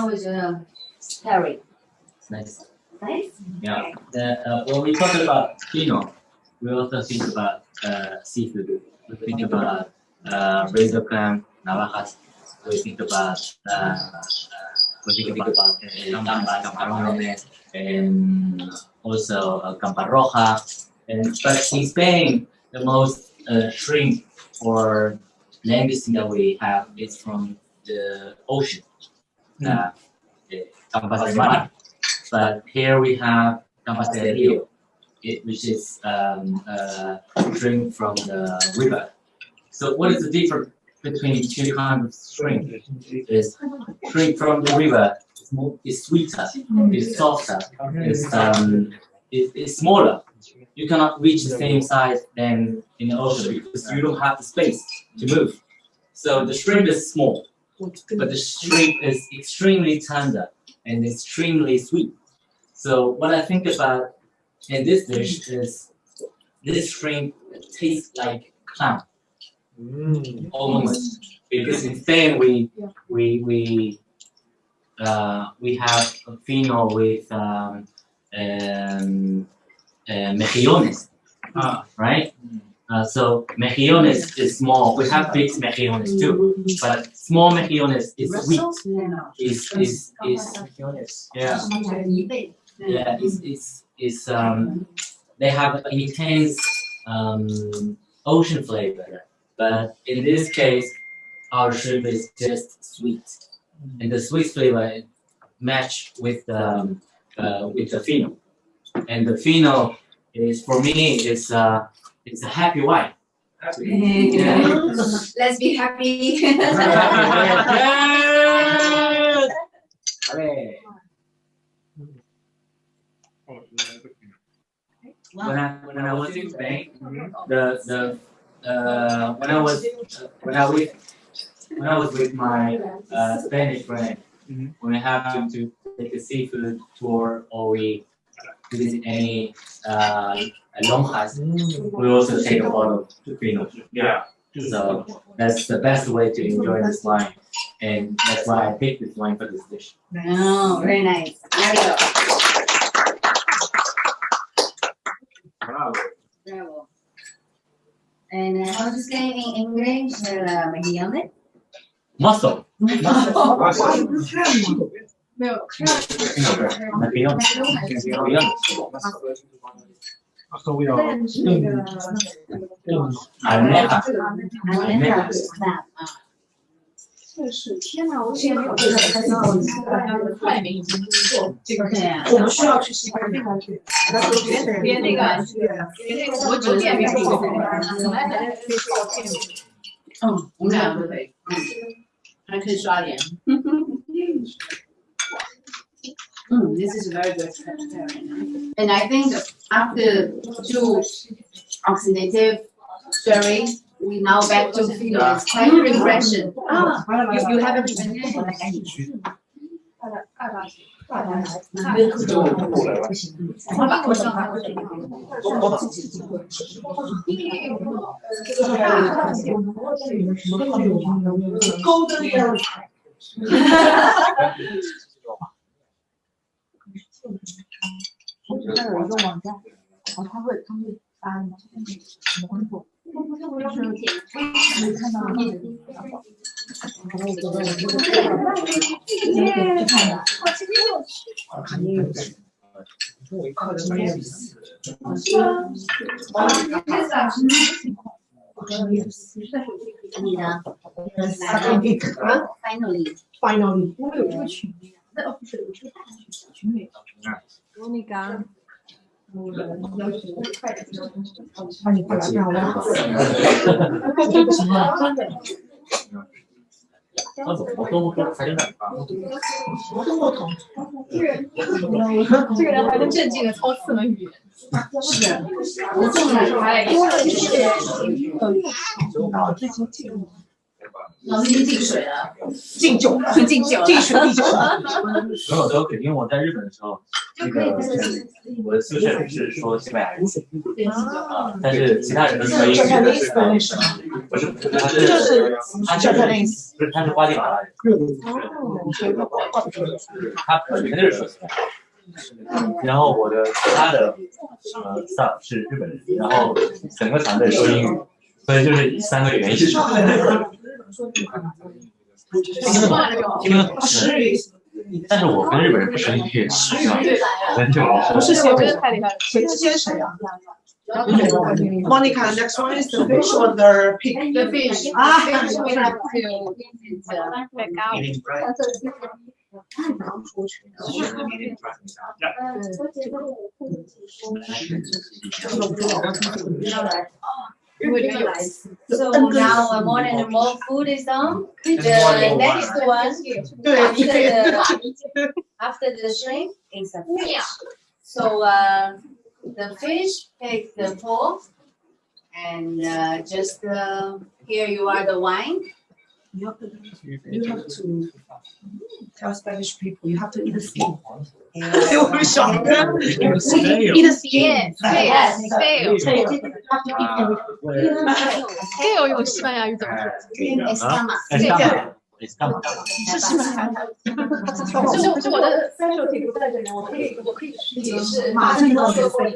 is Harry? It's nice. Nice? Yeah. When we talk about Fino, we also think about seafood. We think about razor clam, navajas. We think about gambas, camarones, and also gamba roja. But in Spain, the most shrimp or langoustine that we have is from the ocean. The gambas de mar. But here we have gambas de rio, which is shrimp from the river. So what is the difference between two kinds of shrimp? Is shrimp from the river is sweeter, is softer, is smaller. You cannot reach the same size than in the ocean because you don't have the space to move. So the shrimp is small, but the shrimp is extremely tender and extremely sweet. So what I think about in this dish is this shrimp tastes like clam, almost. Because in Spain we have a fino with mejillones, right? So mejillones is small. We have big mejillones too, but small mejillones is sweet. They have an intense ocean flavor, but in this case, our shrimp is just sweet, and the sweet flavor match with the fino, and the fino is for me it's a happy wine. Yeah. Let's be happy. When I was in Spain, when I was with my Spanish friend, when we have to take a seafood tour or we visit any lonjas, we also take a bottle of fino. Yeah. So that's the best way to enjoy this wine, and that's why I picked this wine for this dish. Oh, very nice. There you go. Bravo. And how to say in English, mejillones? Muscle. So we are. Almeja. 天哪，我现在没有这个看到，快没经过这个，我们需要去习惯这个。别那个，我酒店没有。我们俩都可以，还可以刷脸。This is very good. And I think after 2 oxidative sherry, we now back to fino. It's quite refreshing. You haven't even. 那有一个网站，他会发什么什么工作？没看到吗？你呢 ？Finally， 我有这个群里，那不是有这个大群里。Mónica. 那你过来让我。那怎么都还是奶茶？这个人还能正经的操4门语言。是，我这么来多了一些脑子进水了，敬酒了，敬酒了，敬水敬酒。没有的，肯定我在日本的时候，那个我的宿舍里是说西班牙语啊，但是其他人都说英语。不是，他是瓜地马拉人，他本身就是说西班牙语。然后我的其他的staff 是日本人，然后整个团队说英语，所以就是以3个语言一起说。但是我跟日本人不是一个不是先谁之间谁啊 ？Monica, next one is the fish or the pig? The fish. Fish we have to eat it back out. So now more and more food is on. The next one after the shrimp is a fish. So the fish take the fork and just here you are the wine. You have to tell Spanish people you have to eat the skin. Eat the skin. Yes, scale. Scale 用西班牙语怎么说？ Escama。是西班牙语。是我的 specialty 不在这里，我可以解释。马上就说过来。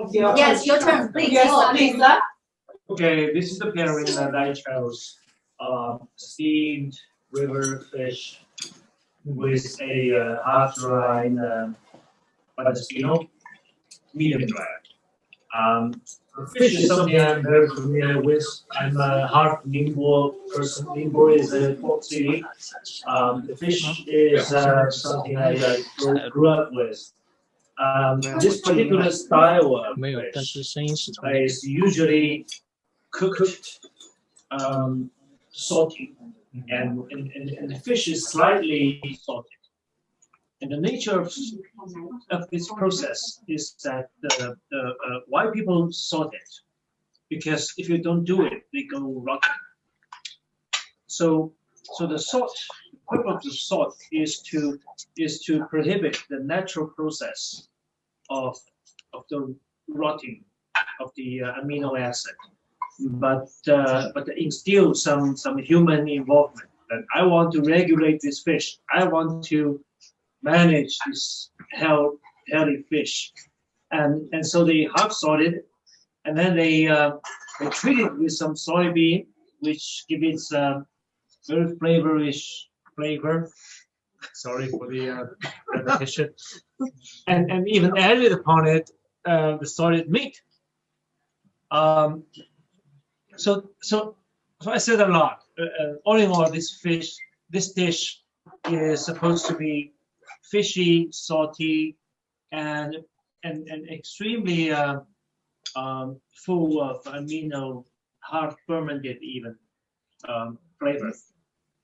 Yes, your turn, please. Please. Okay, this is the pairing that I chose. Steamed river fish with a half-dry Padrino, medium dry. The fish is something I'm very familiar with. I'm a half Ningbo person. Ningbo is a port city. The fish is something I grew up with. This particular style of fish is usually cooked, salty, and the fish is slightly salted. And the nature of this process is that why people salt it, because if you don't do it, they go rotten. So the salt, the purpose of the salt is to prohibit the natural process of the rotting of the amino acid, but instill some human involvement. That I want to regulate this fish. I want to manage this healthy fish, and so they half salted, and then they treat it with some soybean, which gives it very flavorish flavor. Sorry for the repetition, and even added upon it the salted meat. So I said a lot. All in all, this dish is supposed to be fishy, salty, and extremely full of amino, hard fermented even flavor.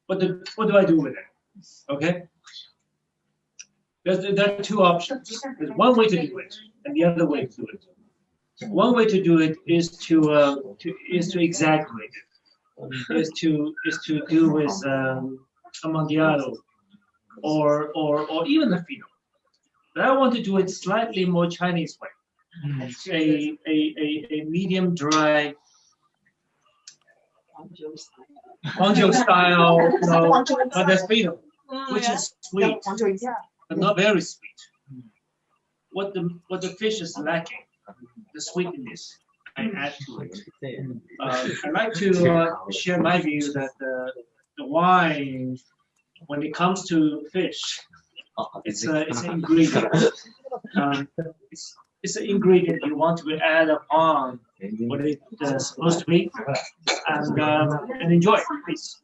What do I do with it? Okay. There are two options. There's one way to do it, and the other way to do it. One way to do it is to exaggerate it. Is to do with Amontillado or even the fino. But I want to do it slightly more Chinese way. A medium dry Guangzhou style, but that's fino, which is sweet, but not very sweet. What the fish is lacking, the sweetness, I add to it. I'd like to share my view that the wine, when it comes to fish, it's an ingredient. It's an ingredient you want to add upon what it's supposed to be, and enjoy it, please.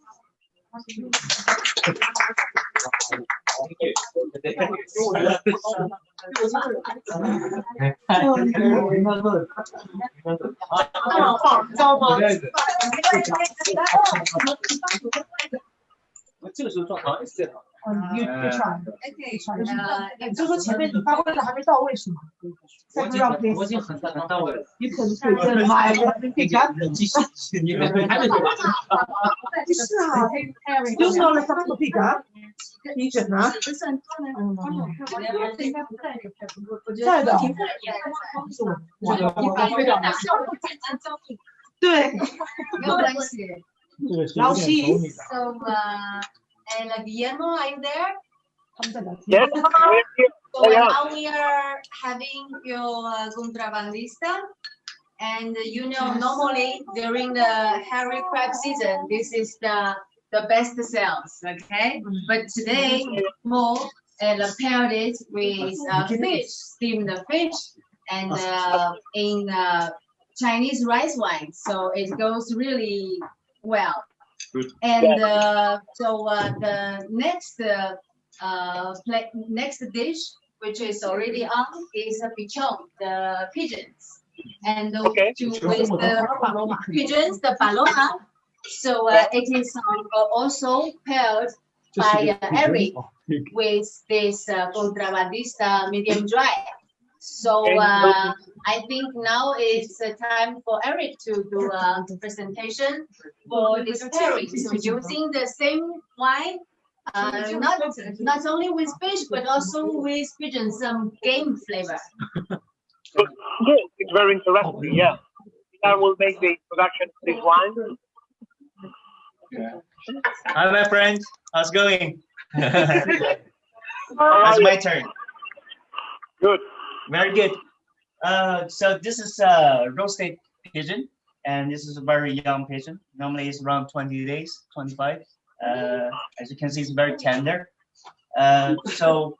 这个时候状况也是最好的。越串，就说前面你发挥的还没到位是吗？我已经很到位了。你可能买了给干，继续，你还没做完。不是啊，就是要来上个屁干，你整啊？在的，对，没有关系。老西。 So, Guillermo, are you there? Yes. So now we are having your contrabandista, and normally during the hairy crab season, this is the best sales, okay? But today, more paired it with fish, steamed fish, and in Chinese rice wine, so it goes really well. And the next dish, which is already on, is a pichon, the pigeons. And with the pigeons, the paloma. So it is also paired by Eric with this contrabandista medium dry. So I think now it's time for Eric to do a presentation for this pairing. So using the same wine, not only with fish, but also with pigeon, some game flavor. Good. It's very interesting. Yeah. I will make the introduction to this wine. Hi, my friend. How's it going? It's my turn. Good. Very good. So this is a roasted pigeon, and this is a very young pigeon. Normally it's around 20 days, 25. As you can see, it's very tender. So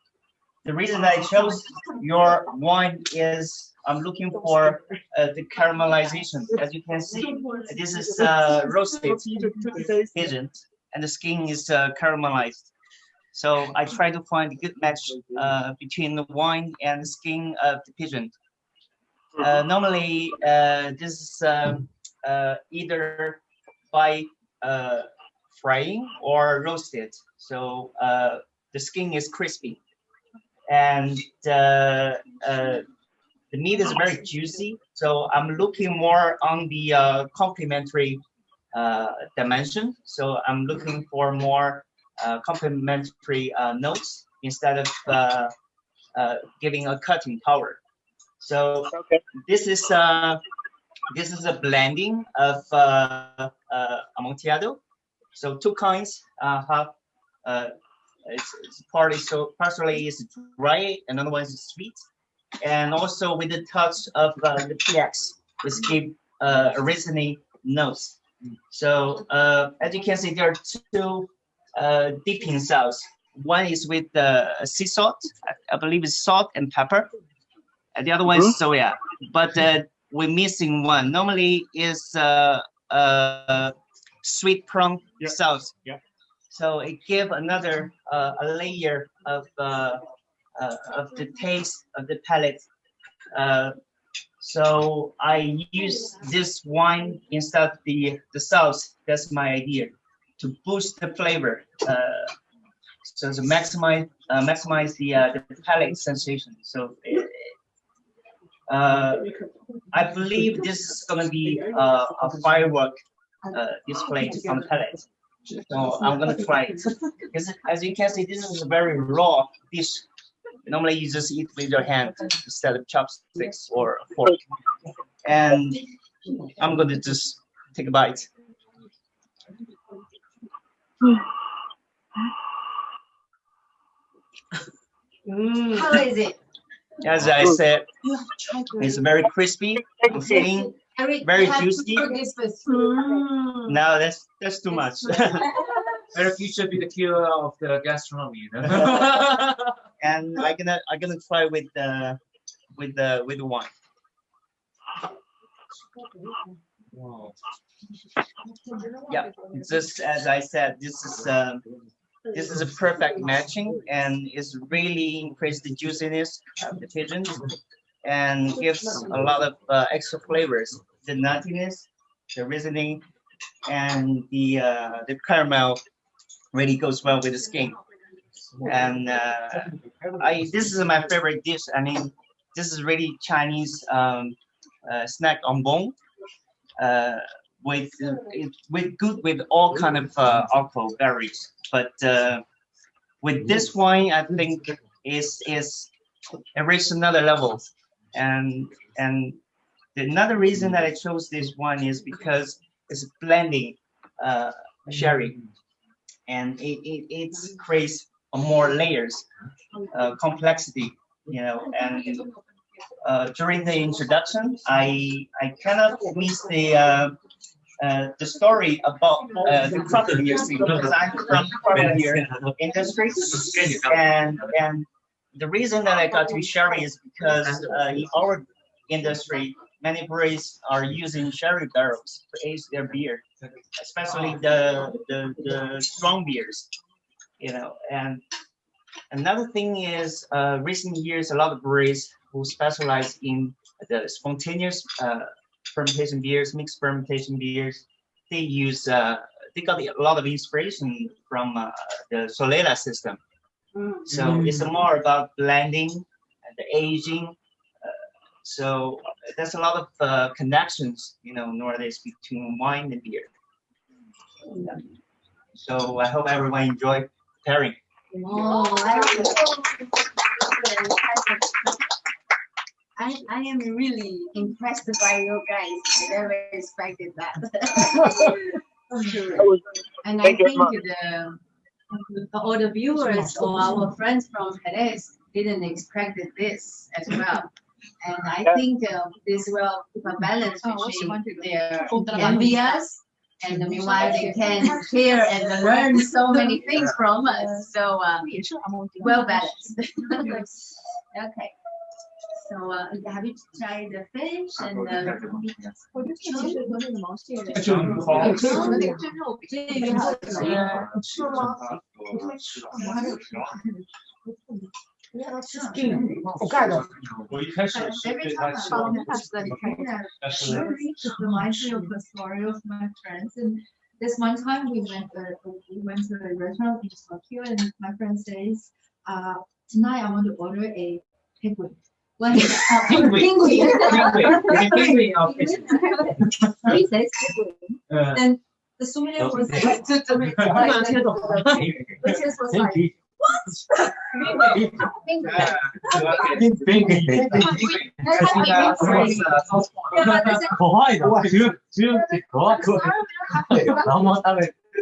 the reason I chose your wine is I'm looking for the caramelization. As you can see, this is roasted pigeon, and the skin is caramelized. So I try to find a good match between the wine and the skin of the pigeon. Normally, this is either by frying or roasted. So the skin is crispy, and the meat is very juicy. So I'm looking more on the complementary dimension. So I'm looking for more complementary notes instead of giving a cutting power. So this is a blending of Amontillado. So two kinds have it's partially is dry and another one is sweet, and also with the touch of the PX, which give raisiny notes. So as you can see, there are two dipping sauce. One is with sea salt, I believe it's salt and pepper, and the other one is soya. But we're missing one. Normally is sweet prawn sauce. Yeah. So it gives another a layer of the taste of the palate. So I use this wine instead of the sauce. That's my idea, to boost the flavor. So to maximize the palate sensation. So I believe this is going to be a firework display on palate. So I'm going to try it. Because as you can see, this is a very raw dish. Normally you just eat with your hand instead of chopsticks or a fork. And I'm going to just take a bite. How is it? As I said, it's very crispy, clean, very juicy. No, that's too much. Eric, you should be the killer of the gastronomy. You know? And I'm gonna try with the wine. Wow. Yeah, just as I said, this is this is a perfect matching, and it's really increased the juiciness of the pigeons and gives a lot of extra flavors. The nuttiness, the reasoning, and the caramel really goes well with the skin. And this is my favorite dish. I mean, this is really Chinese snack on bone. With good with all kind of alcohol berries, but with this wine, I think is it reached another level, and another reason that I chose this one is because it's blending sherry, and it creates more layers, complexity, you know. And during the introduction, I cannot miss the story about the craft beer scene, because I'm from craft beer industry, and the reason that I got to sherry is because in our industry, many breweries are using sherry barrels to age their beer, especially the strong beers, you know. And another thing is, recent years, a lot of breweries who specialize in the spontaneous fermentation beers, mixed fermentation beers, they use they got a lot of inspiration from the Solera system. So it's more about blending and the aging. So there's a lot of connections, you know, nowadays between wine and beer. So I hope everyone enjoyed pairing. I am really impressed by you guys. I never expected that. And I think all the viewers or our friends from Jerez didn't expect this as well. And I think this will keep a balance between their envious, and meanwhile they can hear and learn so many things from us. So well balanced. Okay. So have you tried the fish and reminds me of the story of my friends. And this one time we went to a restaurant in Tokyo, and my friend says, tonight I want to order a penguin. Like penguin. He says penguin. Then the sommelier was like,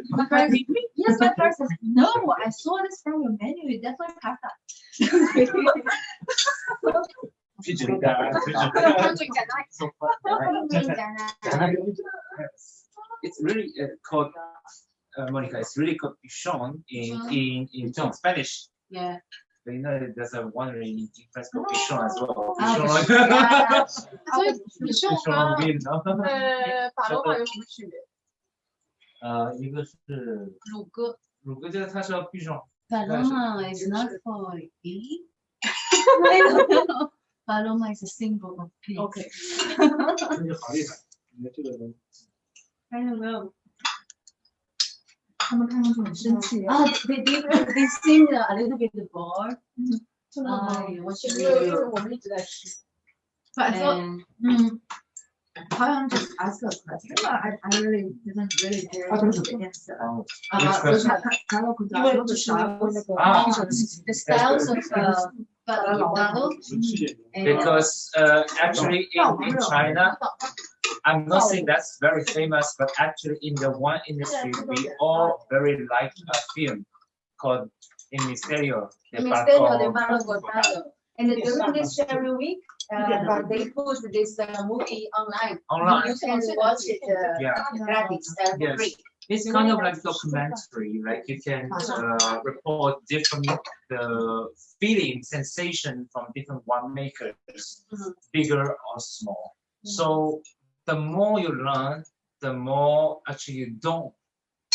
My friend says, no, I saw this from your menu. You definitely have that. It's really called Monica. It's really called pichon in Spanish. Yeah. But you know, there's a winery in French called pichon as well. 所以pichon和法罗瓦有什么区别？一个是乳鸽，就是它是要pichon。Paloma is not for eat. Paloma is a symbol of peace. Okay. I don't know. 他们看上去很生气。They seem a little bit bored. 我们一直在吃。But I thought, how I'm just ask a question, but I really didn't really dare to answer. The styles of Untitled. Because actually in China, I'm not saying that's very famous, but actually in the wine industry, we all very like a film called El Misterio de Bartolo. And during this Sherry Week, they put this movie online. You can watch it gratis, free. It's kind of like documentary, like you can report different feeling, sensation from different winemakers, bigger or small. So the more you learn, the more actually you don't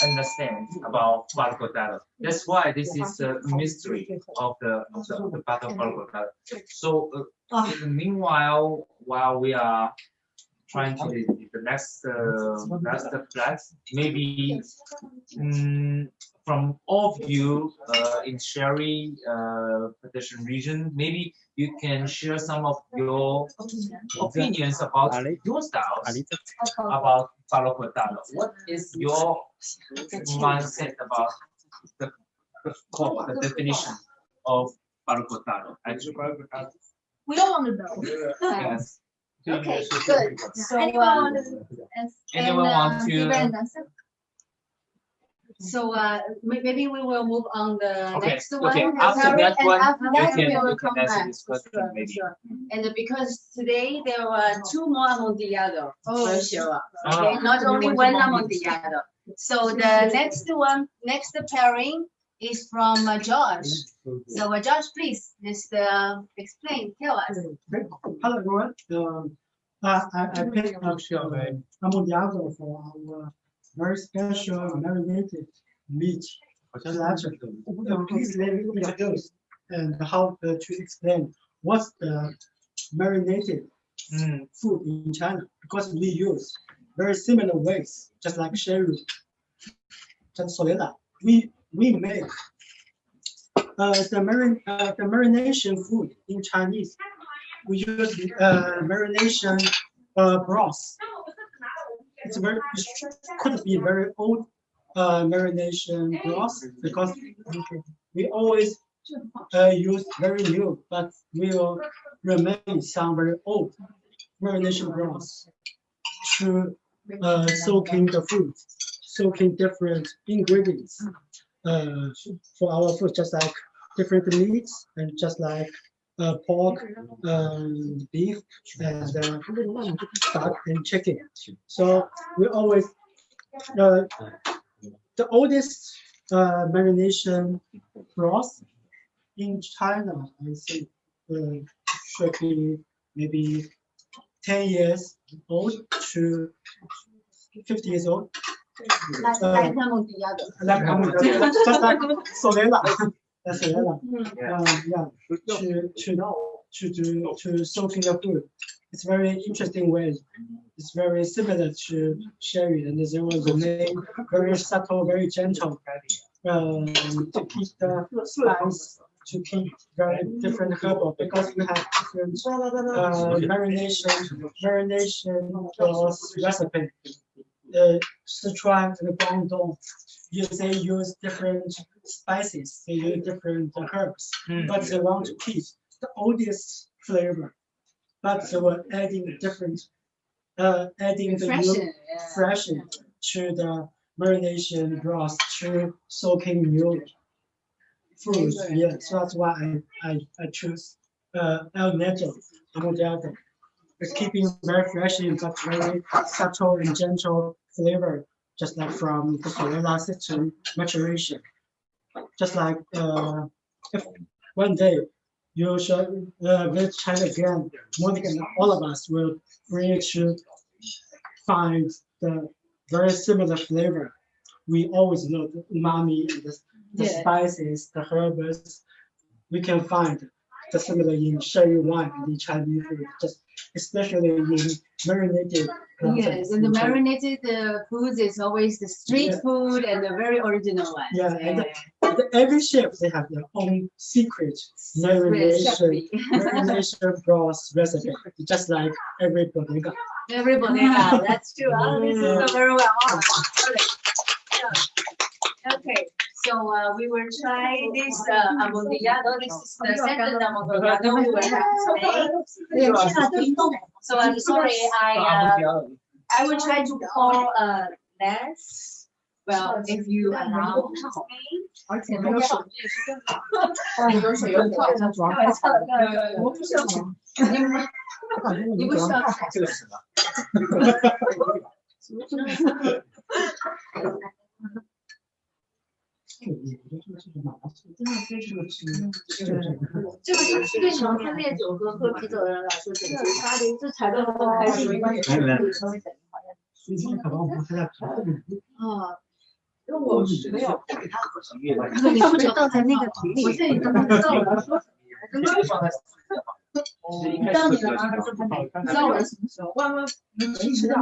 understand about palo cortado. That's why this is a mystery of the battle of palo cortado. So in the meanwhile, while we are trying to the next class, maybe from all of you in Sherry petition region, maybe you can share some of your opinions about your styles about palo cortado. What is your mindset about the definition of palo cortado? We don't want to know. Yes. Okay, good. So Anyone want to? So maybe we will move on the next one. Okay. After that one, after that you we will can come answer back. this question Sure, maybe. sure. And because today there were 2 more Amontillado will show up. Okay, not only one Amontillado. So the next pairing is from Josh. So Josh, please, just explain, tell us. Hello everyone. I picked up Amontillado for our very special marinated meat platter. Please let me introduce and how to explain what's the marinated food in China, because we use very similar ways, just like Sherry, just Solera. We make the marination food in Chinese. We use marination broth. It could be very old marination broth because we always use very new, but will remain some very old marination broth to soaking the food, soaking different ingredients for our food, just like different meats and just like pork, beef, and duck and chicken. So we always the oldest marination broth in China, I think, should be maybe 10 years old to 50 years old. Like Amontillado. Like Amontillado, just like Solera. To soaking the food. It's very interesting way. It's very similar to Sherry, and there was a name very subtle, very gentle, to keep the spice, to keep very different herbal, because we have different marination recipe. Sichuan and Guangdong, they use different spices, they use different herbs, but they want to keep the oldest flavor. But they were adding different, adding the new freshen to the marination broth to soaking new foods. Yeah, so that's why I choose El Neto, Amontillado. It's keeping very fresh but very subtle and gentle flavor, just like from the Solera system maturation. Just like if one day you should visit China again, Monica and all of us will bring to find the very similar flavor. We always know the umami and the spices, the herbs. We can find the similar in sherry wine and in Chinese food, just especially in marinated. Yes, and the marinated foods is always the street food and the very original one. Yeah, and every chef they have their own secret marination broth recipe, just like every bodega. Every bodega, that's true. This is very well. Okay. So we will try this Amontillado. This is the second Amontillado we will have today. So I'm sorry, I will try to pour less. Well, if you allow me.你不需要踩这个是吧？这个是对喜欢喝烈酒和喝啤酒的人来说，简直这材料都开始稍微等一会儿。我没有不给他你不知道在那个图里。到你了吗？你知道我什么时候？我没吃到。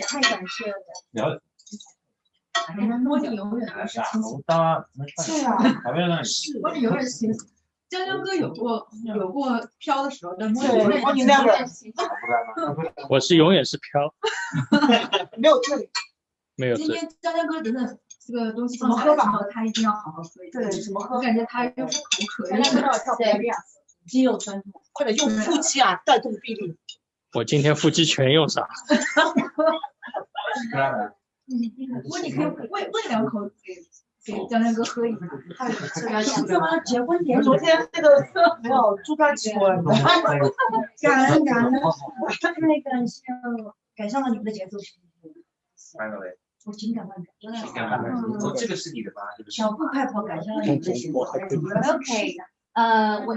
太感谢了。摸你永远都是亲情。对啊，是，摸你永远是亲情。江江哥有过飘的时候，但摸你那个，我是永远是飘，没有这里，没有这。今天江江哥真的这个东西怎么喝吧？他一定要好好喝一下。对，怎么喝？我感觉他就是口渴。对，肌肉酸痛。快点用腹肌啊，带动臂力。我今天腹肌全用上。我你可以喂两口给江江哥喝一下。干嘛结婚典礼？昨天那个没有猪肝吃过了。感恩。太赶上了你们的节奏。我紧赶慢赶。这个是你的吧？小步快跑赶上了你们的节奏。Okay.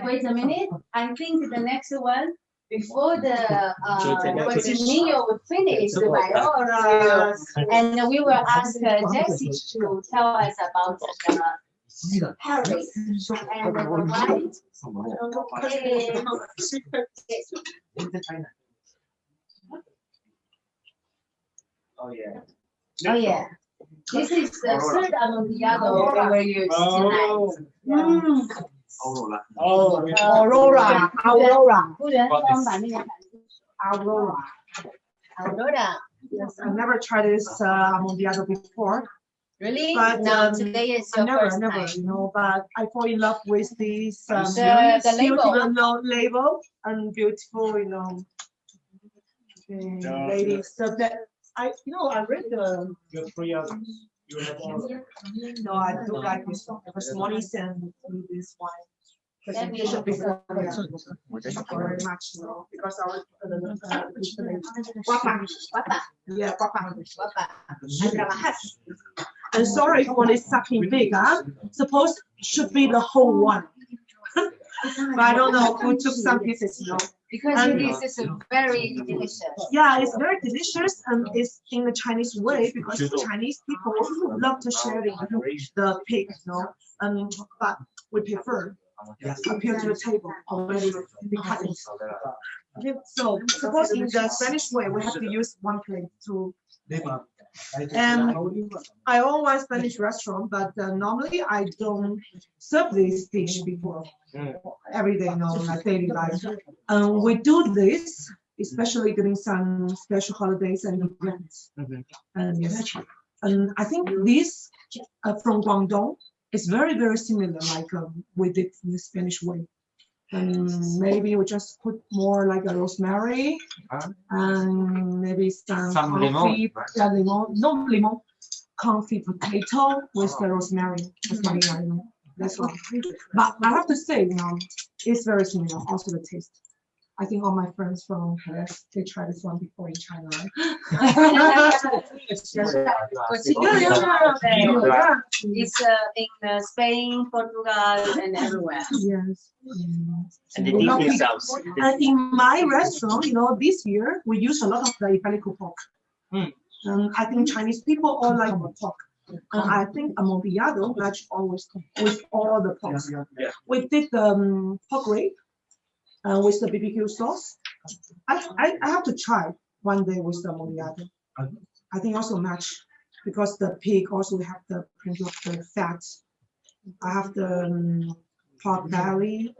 Wait a minute. I think the next one before the Cortinillo will finish the biology, and we will ask Jessie to tell us about the pairings and the right. Oh yeah. Oh yeah. This is the third Amontillado we will use tonight. Aurora. 服务员帮我把那个Aurora. Yes, I've never tried this Amontillado before. Really? But No, today is your first never, time. but I fall in love with this The beautiful label and beautiful, ladies. So that I read the. You're 3 others. You have all. No, I don't like this one. This one is and this one. Presentation before. Thank you very much, because our yeah, and sorry for this sucking big, Suppose should be the whole one. But I don't know who took some pieces, Because this is very delicious. Yeah, it's very delicious and it's in the Chinese way because Chinese people love to share the pig, but we prefer appear to the table already cut it. So suppose in the Spanish way we have to use one plate to. And I own one Spanish restaurant, but normally I don't serve this dish before every day, like daily life. We do this, especially during some special holidays and events. And yes, and I think this from Guangdong is very, very similar, like we did in the Spanish way. And maybe we just put more like a rosemary and maybe some confit, lemon, confit potato with the rosemary. That's one. But I have to say, it's very similar. Also the taste. I think all my friends from Paris, they tried this one before in China, right? It's in Spain, Portugal, and everywhere. Yes. And the deep sauce. And in my restaurant, this year we use a lot of the Iberico pork. I think Chinese people all like pork. And I think Amontillado match always with all the pork. We did the pork rib with the BBQ sauce. I have to try one day with the Amontillado. I think also match because the pig also have the plenty of the fat. I have the pork belly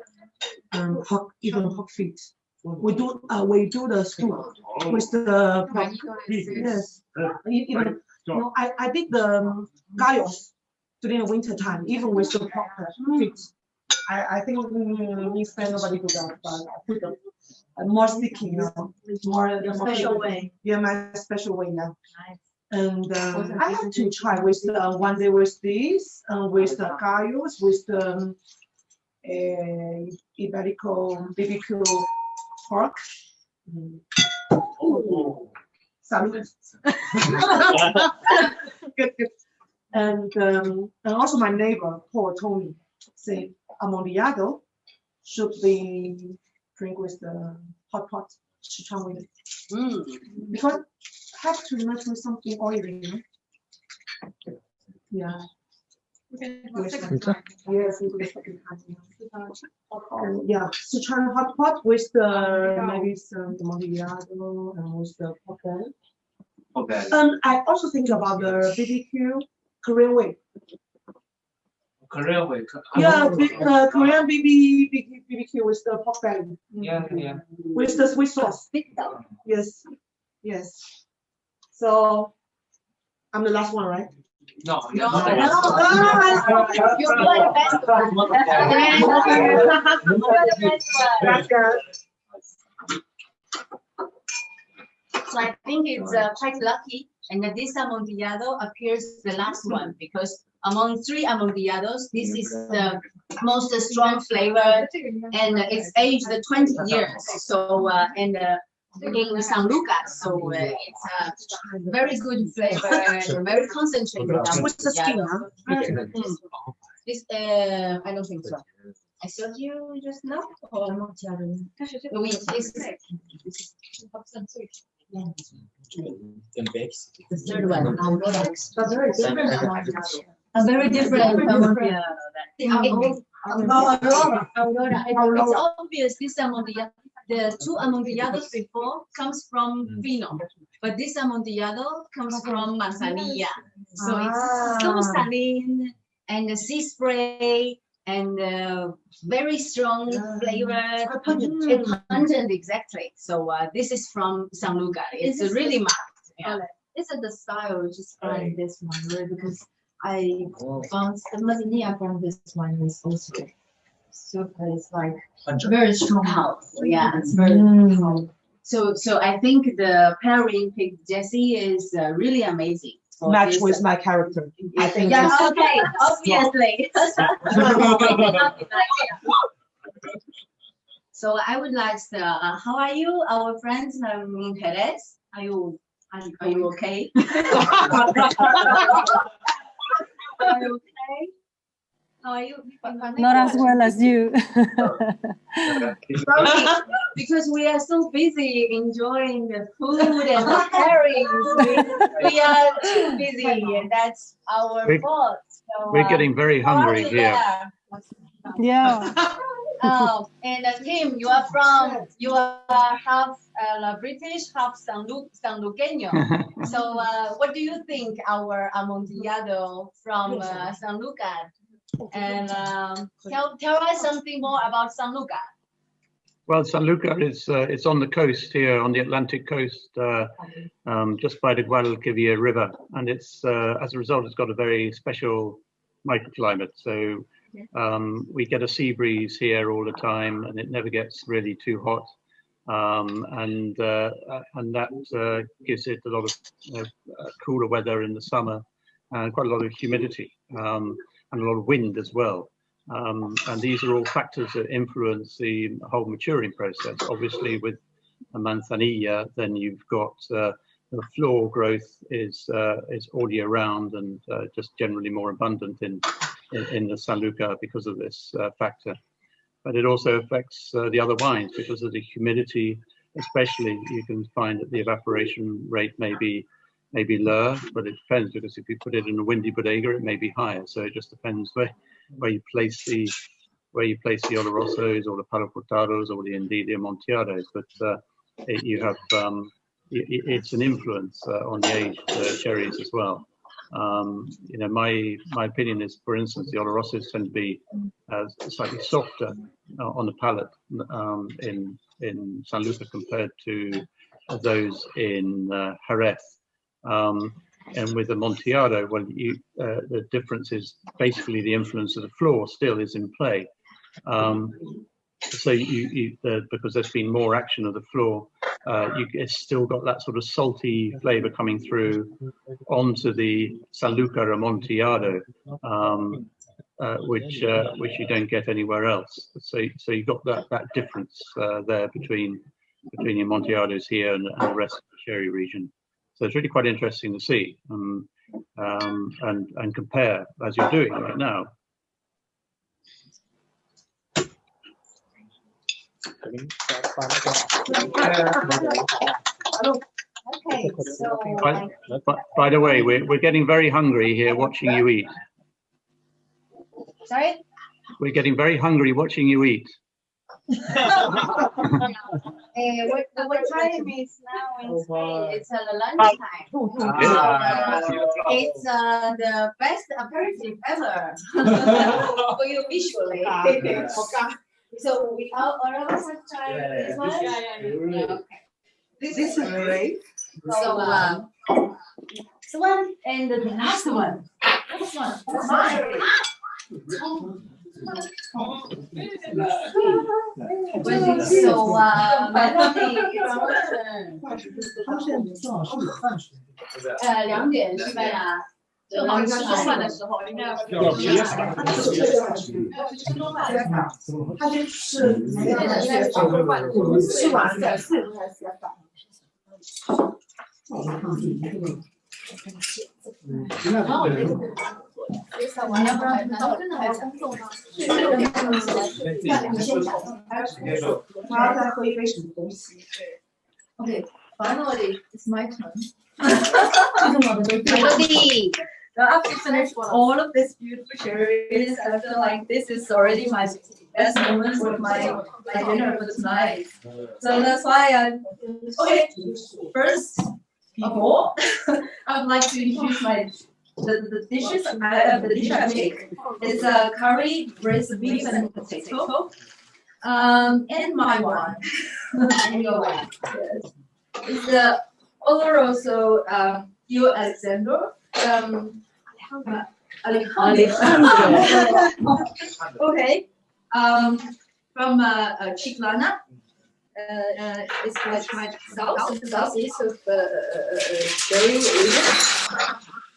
and even pork feet. We do the stew with the pork. Yes. I did the gallos during the winter time, even with the pork feet. I think in Spain nobody do that, but I put them more sticky, more special way. Yeah, my special way now. And I have to try with one day with this, with the gallos, with the Iberico BBQ pork. Salud. Good. And also my neighbor, Paul, told me, say, Amontillado should be drink with the hot pot, Sichuan with it. Because have to match with something oily, you know? Yeah. Yes, into the second time. Yeah, Sichuan hot pot with the maybe some Amontillado and with the pork belly. I also think about the BBQ Korean way. Korean way. Yeah, Korean BBQ with the pork belly. Yeah. With the sweet sauce. Yes, yes. So I'm the last one, right? No. You are the best one. So I think it's quite lucky, and that this Amontillado appears the last one because among 3 Amontillados, this is the most strong flavor, and it's aged 20 years. So in San Lucas, so it's a very good flavor and very concentrated. What's the skin? This I don't think so. I saw you just now. Oui, the third one. A very different Amontillado. It's obvious this Amontillado. The 2 Amontillados before comes from Fino, but this Amontillado comes from Manzanilla. So it's so saline and the sea spray and very strong flavor. Pungent, exactly. So this is from San Luca. It's really marked. Yeah. Isn't the style just from this one, right? Because I found the Manzanilla from this one is also so it's like very strong. Yeah, it's very powerful. So I think the pairing picked Jessie is really amazing. Match with my character. I think. Yeah. Okay. Obviously. So I would like to. How are you, our friends in Jerez? Are you okay? Are you okay? How are you? Not as well as you. Because we are so busy enjoying the food and the pairings. We are too busy, and that's our fault. So, we're getting very hungry here. Yeah. And Tim, you are half British, half San Luqueño. So what do you think our Amontillado from San Lucas? And tell us something more about San Luca. Well, San Luca is it's on the coast here, on the Atlantic coast, just by the Guadalquivir River, and it's as a result, it's got a very special microclimate. So we get a sea breeze here all the time, and it never gets really too hot, and that gives it a lot of cooler weather in the summer, and quite a lot of humidity. And a lot of wind as well. And these are all factors that influence the whole maturing process. Obviously with a manzanilla, then you've got the floor growth is all year round and just generally more abundant in the San Luca because of this factor. But it also affects the other wines because of the humidity, especially. You can find that the evaporation rate may be lower, but it depends, because if you put it in a windy bodega, it may be higher. So it just depends where you place the Olorosos or the Palo Cortados or indeed the Amontillados. But it's an influence on the aged cherries as well. You know, my opinion is, for instance, the Olorosos tend to be slightly softer on the palate in San Luca compared to those in Jerez. And with the Amontillado, well, the difference is basically the influence of the floor still is in play. So because there's been more action of the floor, it's still got that sort of salty flavor coming through onto the San Luca Amontillado, which you don't get anywhere else. So you've got that difference there between the Amontillados here and the rest of the sherry region. So it's really quite interesting to see. and compare as you're doing right now. Okay, so By the way, we're getting very hungry here watching you eat. sorry. We're getting very hungry watching you eat. What time is now in Spain? It's lunchtime. It's the best aperitif ever for you visually. So we all of us have tried this one? Okay. This is great. So one and the last one. This one. Mine. So Melody, it's your turn. 2点是吧呀？正好是吃饭的时候，应该要直接撒。他就是没有吃完的是你要不然真的还工作吗？我要再喝一杯什么东西。Okay, finally, it's my turn. Melody. Now, after finish all of this beautiful sherries, I feel like this is already my best moment with my dinner for tonight. So that's why okay. First of all, I would like to introduce the dishes. The dish I make is a curry braised beef and potato. And my one. And your one. Yes. It's the Oloroso Gil Alexander. Alejandro. Okay. From Chiclana. It's like southeast of Sherry region.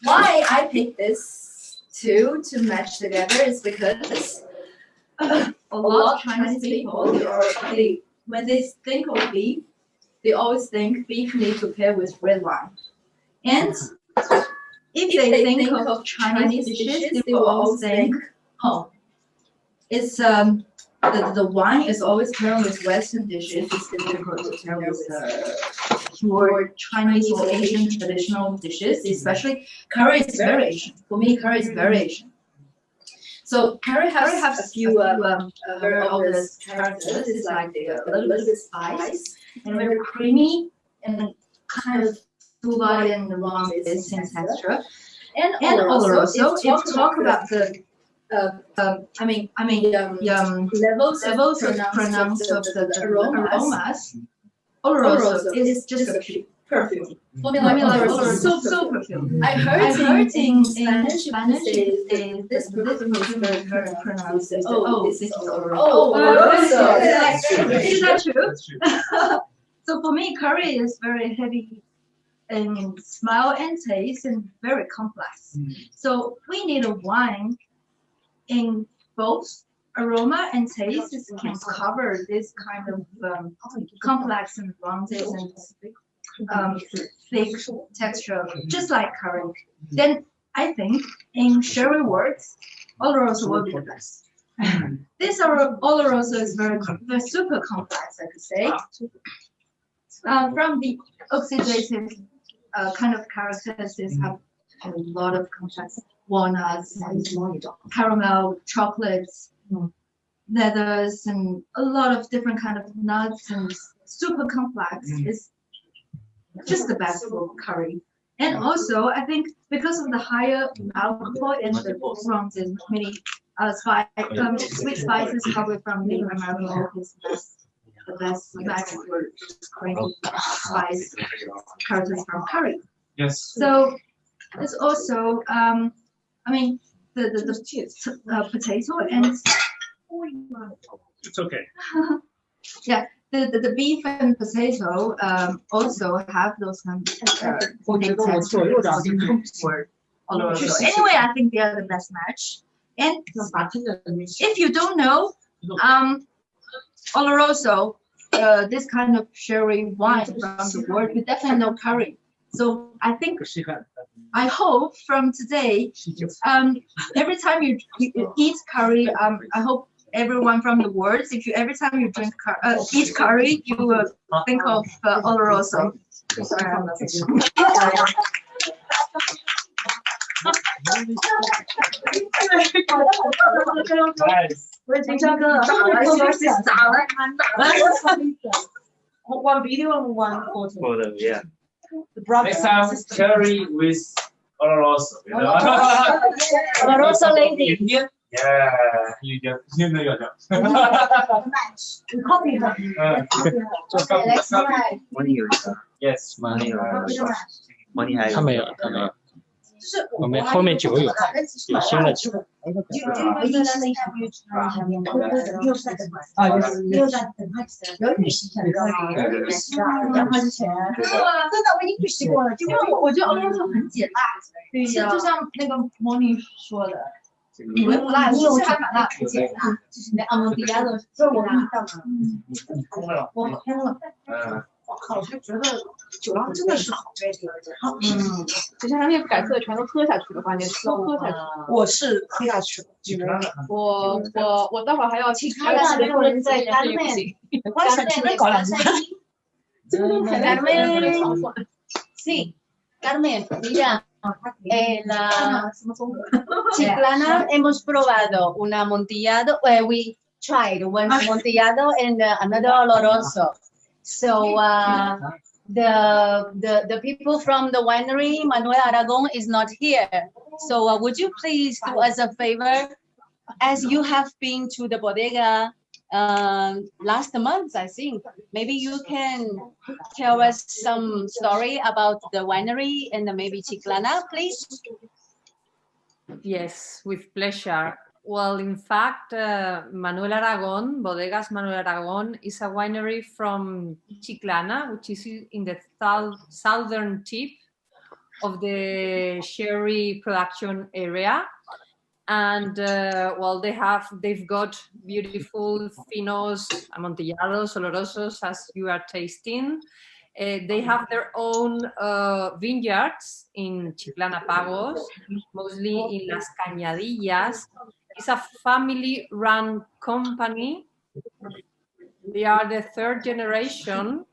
Why I picked this two to match together is because a lot of Chinese people, when they think of beef, they always think beef needs to pair with red wine. And if they think of Chinese dishes, they will always think, oh, it's the wine is always paired with Western dishes. It's difficult to pair with pure Chinese or Asian traditional dishes, especially curry is very Asian. For me, curry is very Asian. So curry has a few very obvious characters. It's like a little bit spice and very creamy and kind of full-bodied and warm with same texture. And also, if you talk about the levels of pronounce of the aromas, Oloroso is just a perfume. Oloroso is so perfume. I heard in Spanish this perfume is very pronounced. Oh, this is Oloroso. Is that true? So for me, curry is very heavy in smell and taste and very complex. So we need a wine in both aroma and taste can cover this kind of complex and rounded and thick texture, just like curry. Then I think in sherry words, Oloroso will be the best. This Oloroso is very super complex, I could say. From the oxidative kind of characteristics, have a lot of complex walnuts, and caramel, chocolates, leathers, and a lot of different kind of nuts and super complex. It's just the best for curry. And also, I think because of the higher alcohol and the rounded many sweet spices probably from the American oak is the best match for creamy spice characters from curry. Yes. So it's also the potato and it's okay. Yeah, the beef and potato also have those kind of anyway, I think they are the best match. And if you don't know, Oloroso, this kind of sherry wine from the world, you definitely know curry. So I think, I hope from today, every time you eat curry, I hope everyone from the world, if you every time you eat curry, you will think of oloroso. One video and one photo. Photo, yeah. The brother. Next time, curry with oloroso. You know? Oloroso lady. Indian? Yeah, you know your job. We copy her. Okay, let's try. Yes. 他们有，我们后面酒有新的酒。真的，我已经不习惯了，因为我觉得欧洲很解辣，对呀，就像那个莫妮说的，以为不辣，其实还蛮辣，很解辣，就是那Amontillado，这我跟你干嘛？我空了，我靠，我就觉得酒量真的是好，就像他那个改色全都喝下去的话，你都喝下去。我是喝下去了，我待会儿还要去看看没有人在Ganbei。没关系，随便搞两句。Carmen, sí, Carmen, mira, en la Chiclana hemos probado un amontillado, we tried one amontillado and another oloroso. So the people from the winery, Manuel Aragon, is not here. So would you please do us a favor, as you have been to the bodega last month, I think, maybe you can tell us some story about the winery and maybe Chiclana, please? Yes, with pleasure. Well, in fact, Manuel Aragon, Bodegas Manuel Aragon, is a winery from Chiclana, which is in the southern tip of the sherry production area. And well, they've got beautiful finos, amontillados, olorosos, as you are tasting. They have their own vineyards in Chiclana Pagos, mostly in Las Cañadillas. It's a family-run company. They are the third generation,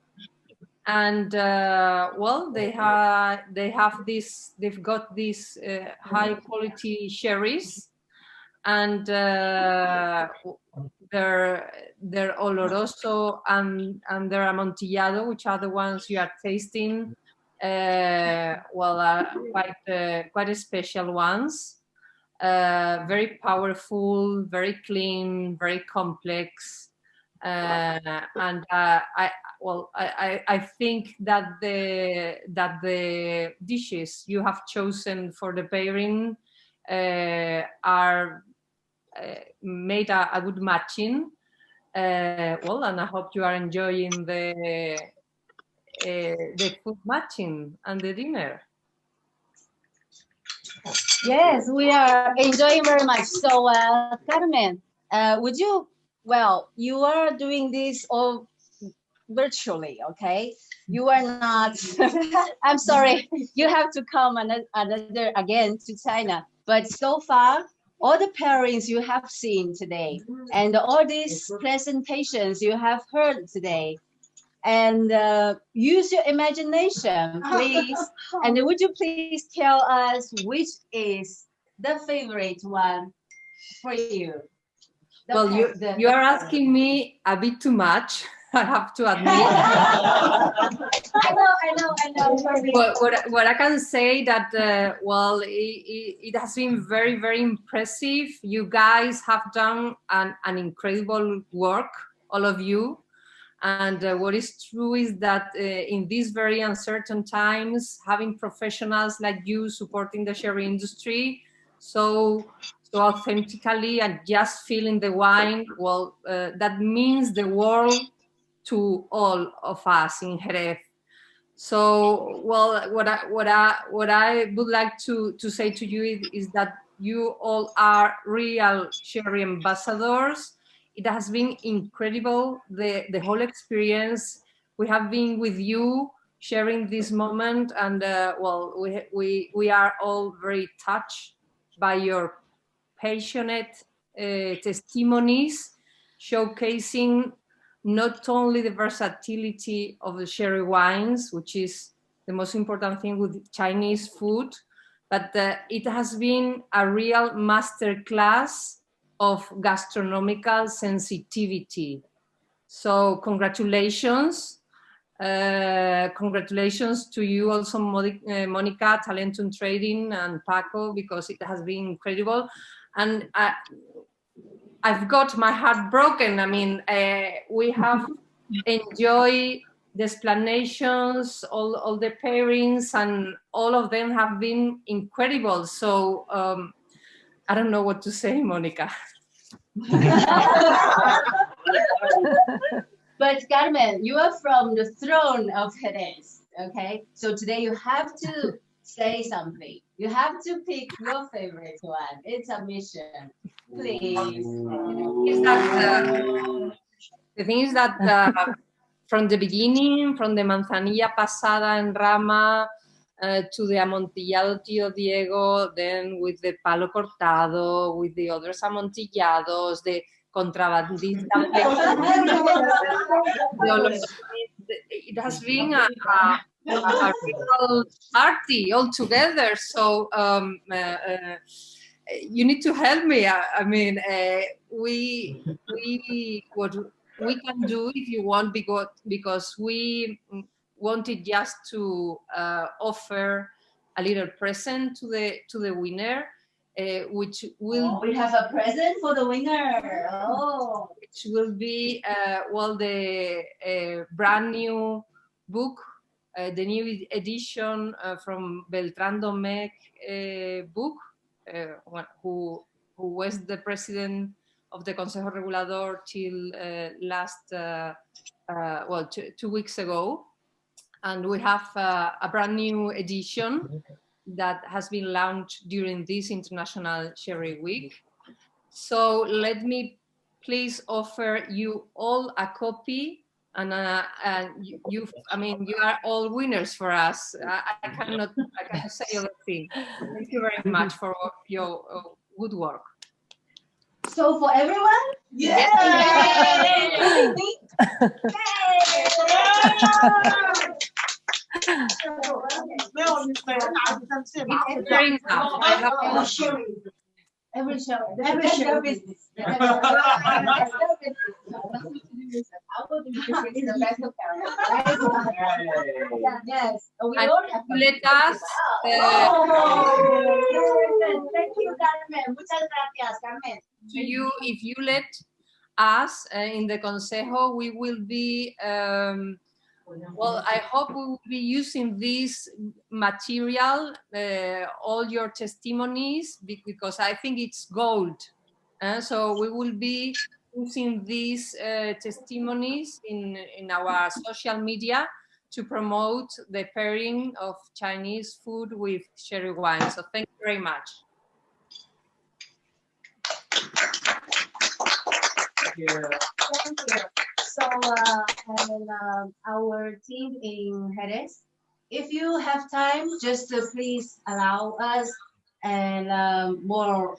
and well, they've got these high-quality sherries, and their oloroso and their amontillado, which are the ones you are tasting, well, are quite special ones. Very powerful, very clean, very complex, and I think that the dishes you have chosen for the pairing are made a good matching. Well, and I hope you are enjoying the food matching and the dinner. Yes, we are enjoying very much. So, Carmen, would you, well, you are doing this all virtually, okay? You are not, I'm sorry, you have to come another again to China. But so far, all the pairings you have seen today and all these presentations you have heard today, and use your imagination, please. And would you please tell us which is the favorite one for you? Well, you are asking me a bit too much, I have to admit. I know. But what I can say that, well, it has been very, very impressive. You guys have done an incredible work, all of you. And what is true is that in these very uncertain times, having professionals like you supporting the sherry industry so authentically and just feeling the wine, well, that means the world to all of us in Jerez. So, well, what I would like to say to you is that you all are real sherry ambassadors. It has been incredible, the whole experience. We have been with you sharing this moment. And well, we are all very touched by your passionate testimonies, showcasing not only the versatility of the sherry wines, which is the most important thing with Chinese food, but it has been a real masterclass of gastronomical sensitivity. So congratulations. Congratulations to you also, Monica, Talentum Trading, and Paco, because it has been incredible. And I've got my heart broken. I mean, we have enjoyed the explanations, all the pairings, and all of them have been incredible. So I don't know what to say, Monica. But Carmen, you are from the throne of Jerez, okay? So today you have to say something. You have to pick your favorite one. It's a mission. Please. The thing is that from the beginning, from the manzanilla pasada en rama to the Amontillado Tío Diego, then with the palo cortado, with the others Amontillados, the contrabandista. It has been a real party altogether. So you need to help me. I mean, what we can do if you want, because we wanted just to offer a little present to the winner. Which will we have a present for the winner. Oh, which will be well, the brand new book, the new edition from Beltrán Domecq book, who was the president of the Consejo Regulador till last well, 2 weeks ago, and we have a brand new edition that has been launched during this International Sherry Week. So let me please offer you all a copy, and you I mean, you are all winners for us. I cannot say other thing. Thank you very much for your good work. So for everyone? Yeah. Every show. Business. Yes. Let us. Thank you, Carmen. Muchas gracias, Carmen. To you, if you let us in the Consejo, we will be. Well, I hope we will be using this material, all your testimonies, because I think it's gold. So we will be using these testimonies in our social media to promote the pairing of Chinese food with sherry wine. So thank you very much. Thank you. So, our team in Jerez, if you have time, just please allow us and more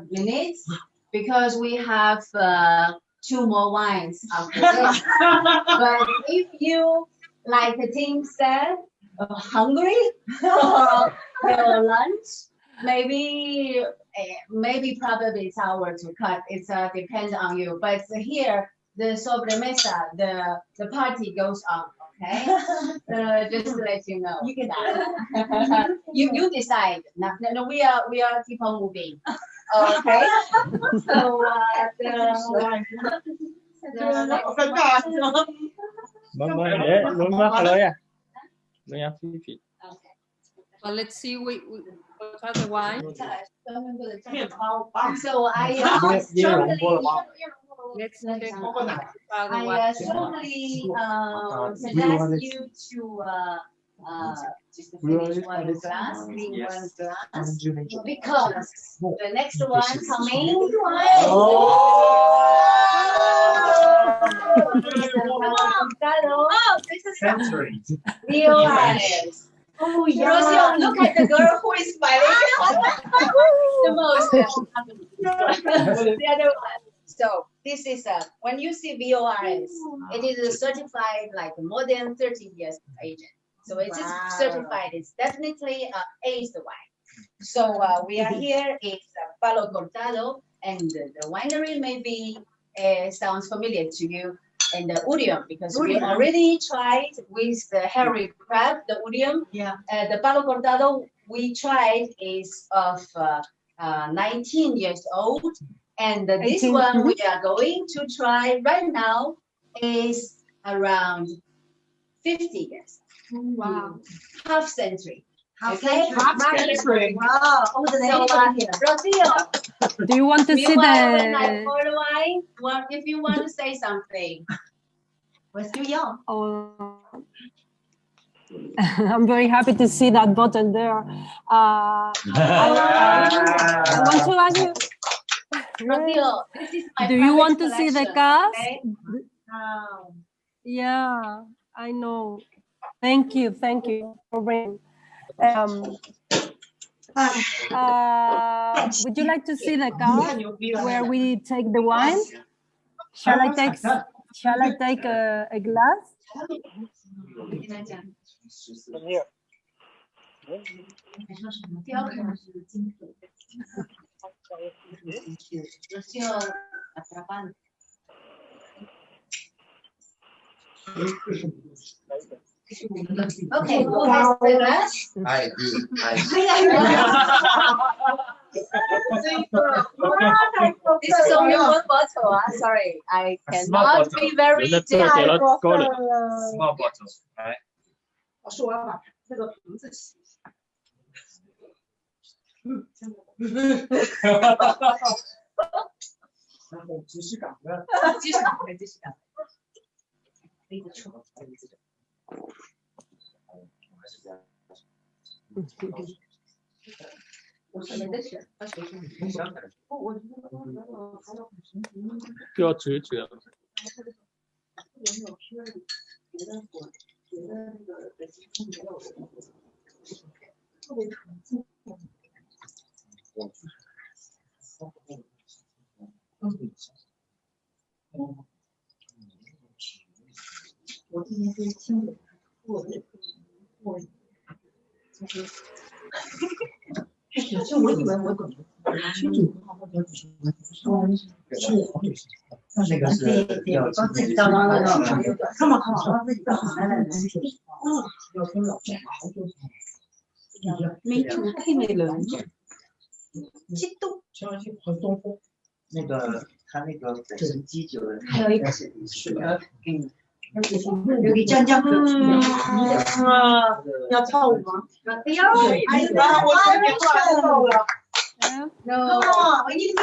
minutes, because we have 2 more wines after this. But if you, like the team said, hungry for lunch, maybe probably it's hour to cut. It's depends on you. But here, the sobremesa, the party goes on. Okay, just to let you know. You can you decide. No, we are keep on moving. Okay. So Well, let's see. We try the wine. So I strongly suggest you to just finish one glass, clean one glass, because the next one coming. Oh, this is Centuries. VOIS. Oh, yeah. Rosio, look at the girl who is smiling the most. The other one. So this is when you see VOIS, it is a certified like more than 30 years agent. So it is certified. It's definitely aged wine. So we are here. It's Palo Cortado, and the winery maybe sounds familiar to you. And the Urium, because we already tried with the hairy crab, the Urium. Yeah. The Palo Cortado we tried is of 19 years old. And this 18, one we are going to try right now is around 50 years. Wow. Half century. Half Okay? century. Wow. Oh, the So, Rocio, Do you want to see when I the? pour the wine, what if you want to say something? We're still young. Oh, I'm very happy to see that button there. I want to ask you. Rocio, this is my Do you want to private see the collection, cast? okay? Yeah, I know. Thank you for bringing. Would you like to see the cup where we take the wine? Shall I take a glass? Here. Okay, who has the glass? I do. This is only one bottle. Sorry, I cannot be very detailed. Small bottles, right? 我说完把这个瓶子洗一下。然后即视感的，继续打开，继续打开。就要直觉。我今天是听的，我就我以为我懂，清楚的话，我比较喜欢是黄女士，但是那个是要看嘛，来来来，要跟老师好多。没出配美人，激动，很东风。那个他那个本身基酒的，还有一个是여기 짠짠要跳舞吗？No.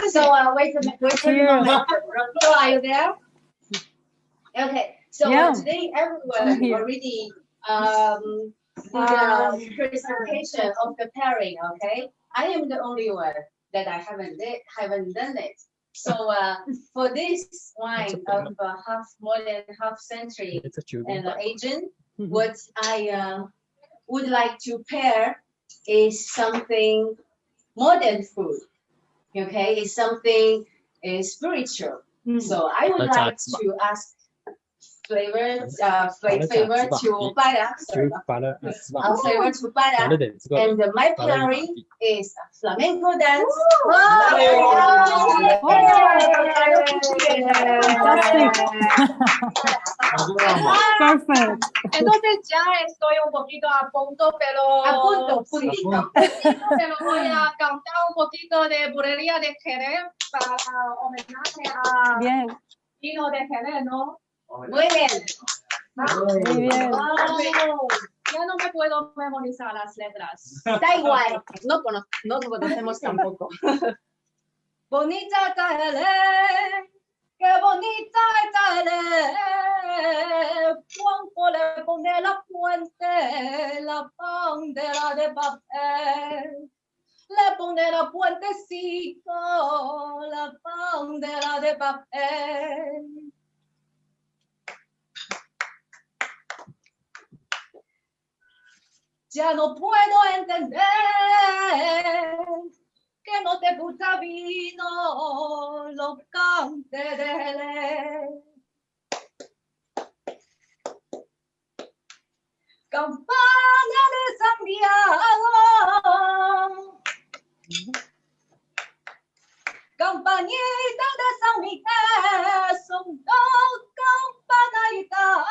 So wait a moment. Rocio, are you there? Okay. So today everyone already did a presentation of the pairing. Okay. I am the only one that I haven't done it. So for this wine of more than half century and agent, what I would like to pair is something more than food. Okay, it's something spiritual. So I would like to ask favor to Bada. Our favor to Bada. And my pairing is flamenco dance. Perfect. Entonces ya estoy un poquito a punto, pero pero voy a cantar un poquito de bulería de Jerez para homenaje a vino de Jerez, ¿no? Muy bien. Muy bien. Ya no me puedo memorizar las letras. Da igual, no conocemos tampoco. Bonita Taele, qué bonita Taele, Juanjo le pone la puente, la bandera de papel. Le pone la puentecito, la bandera de papel. Ya no puedo entender que no te gusta vino, lo cante de ley. Campaña de Santiago, campañita de San Miguel, son dos campanitas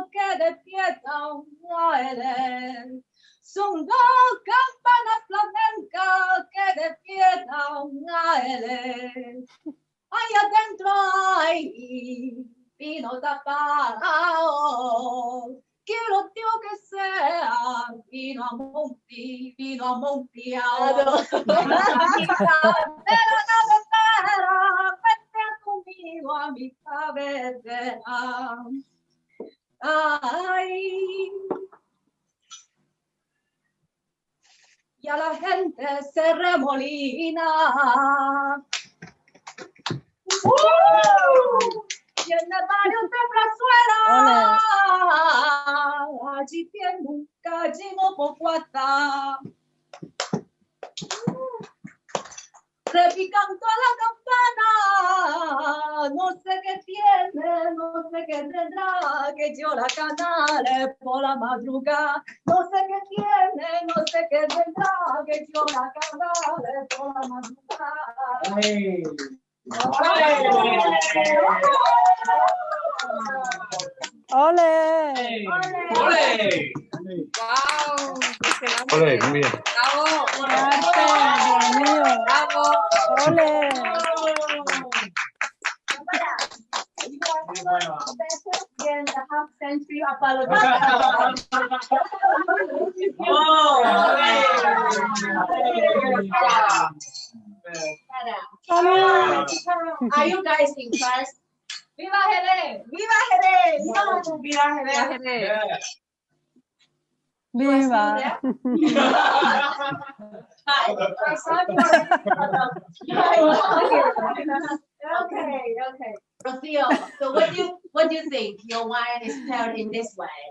que despiertan bailes. Son dos campanas flamencas que despiertan bailes. Ahí adentro hay vino tapado. Quiero tío que sea vino amontillado. Pero no me espera, vete conmigo a mi cabecera. Ay, ya la gente se remolina. Y en el barrio de Plazuela, allí tiene un gallino poco hasta. Repicando la campana, no sé qué tiene, no sé qué tendrá, que yo la canale por la madrugada. No sé qué tiene, no sé qué tendrá, que yo la canale por la madrugada. Hey. ¡Ole! ¡Ole! ¡Wow! Ole, muy bien. ¡Bravo! Dios mío. ¡Bravo! ¡Ole! In the half century apology. Are you guys impressed? Viva Jerez! Viva Jerez! Viva Jerez! ¡Viva! Okay. Rocío, so what do you think? Your wine is paired in this way.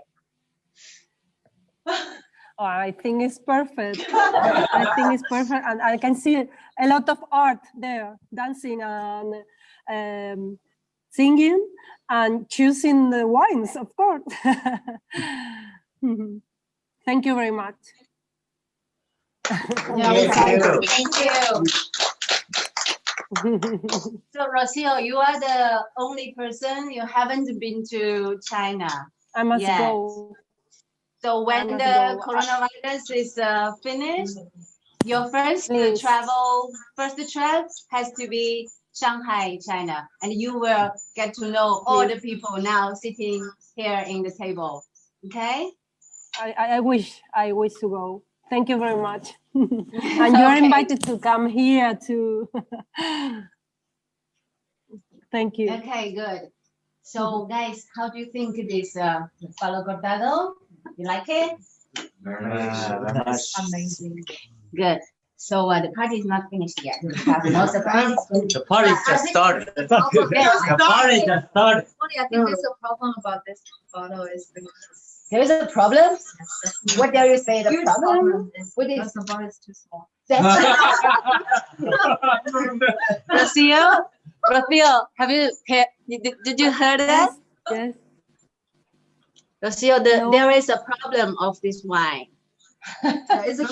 Oh, I think it's perfect. I think it's perfect, and I can see a lot of art there, dancing and singing and choosing the wines, of course. Thank you very much. Thank you. So, Rocio, you are the only person you haven't been to China. I must yet. go. So when the coronavirus is finished, your first trip has to be Shanghai, China, and you will get to know all the people now sitting here in the table. Okay? I wish to go. Thank you very much. And you're invited to come here to. Thank you. Okay, good. So guys, how do you think this palo cortado? You like it? Very much. Amazing. Good. So the party is not finished yet. No surprise. The party just started. The party just started. Funny, I think there's a problem about this photo is because there is a problem? What dare you say the problem? What is the bottle is too small. Rocio, have you did you heard that? Yes. Rocio, there is a problem of this wine. It's a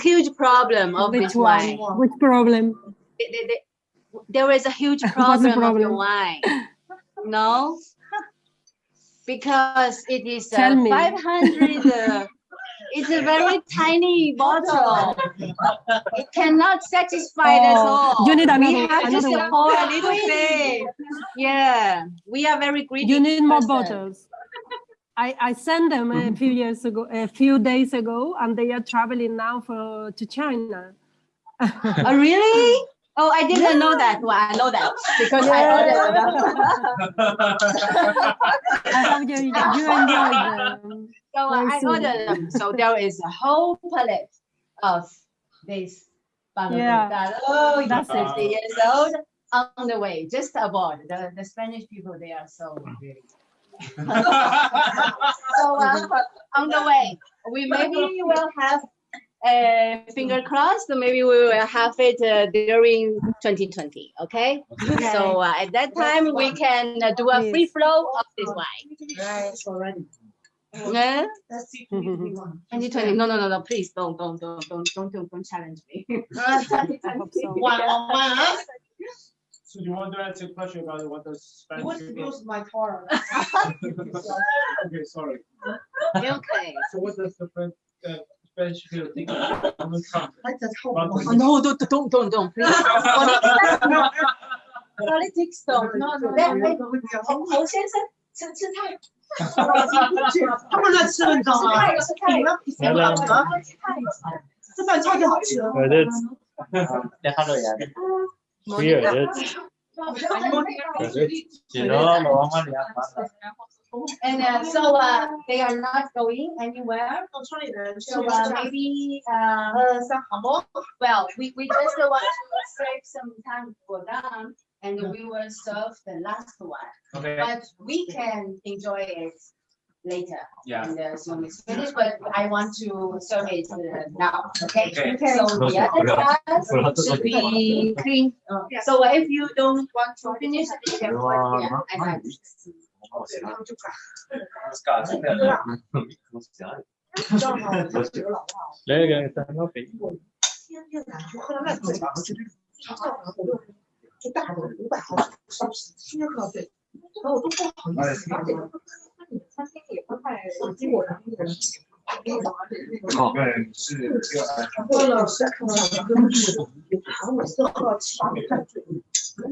huge problem of this wine. Which problem? There is a huge problem of the wine. No? Because it is 500. It's a very tiny bottle. It cannot satisfy us all. You need another, we have to support a little bit. Yeah, we are very greedy. You need more bottles. I sent them a few days ago, and they are traveling now to China. Oh, really? Oh, I didn't know that. Well, I know that because I ordered them. I hope you enjoyed them. So I ordered them. So there is a whole palette of this palo cortado. That's 50 years old on the way, just aboard. The Spanish people, they are so really. So on the way. we maybe will have finger crossed. Maybe we will have it during 2020. Okay. So at that time we can do a free flow of this wine. Nice already. Yeah. Let's see 2021. 2020. No. Please don't challenge me. So you want to answer a question about what the Spanish What is my car? Okay, sorry. Okay. So what does the Spanish people think of No, don't. Please. Politics don't. No. 侯先生吃菜。他们乱吃了，你知道吗？你们以前不懂吗？这饭超级好吃。And so they are not going anywhere. So maybe well, we just want to save some time for them, and we will serve the last one. Okay. But we can enjoy it later. Yeah. And as soon as it's finished, but I want to serve it now. Okay. Okay. So the other glass should be clean. So if you don't want to finish, you can put here. And I这大的500毫升，10天喝醉，然后我都不好意思拿这个。餐厅也不太，我经过他那个。好，是这个。我老师看到他跟我说，然后我是喝7、8杯看醉，因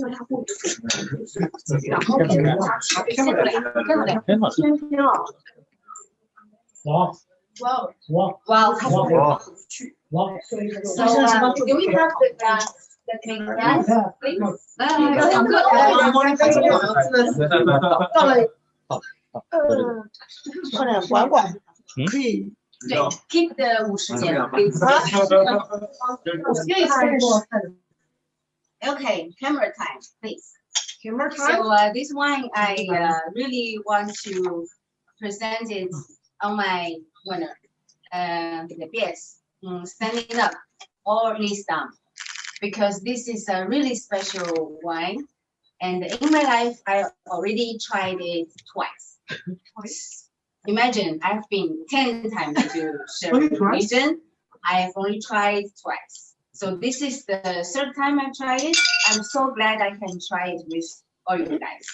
为他不吐，然后给他茶杯先来，天啊！Wow. So do we have the clean glass, please? 快点管，可以。对 ，keep the 50件 please. Okay, camera time, please. Camera time. So this wine, I really want to present it on my winner. Yes, standing up or knees down, because this is a really special wine, and in my life I already tried it twice. Imagine I've been 10 times to Sherry region. I've only tried twice. So this is the third time I tried it. I'm so glad I can try it with all you guys.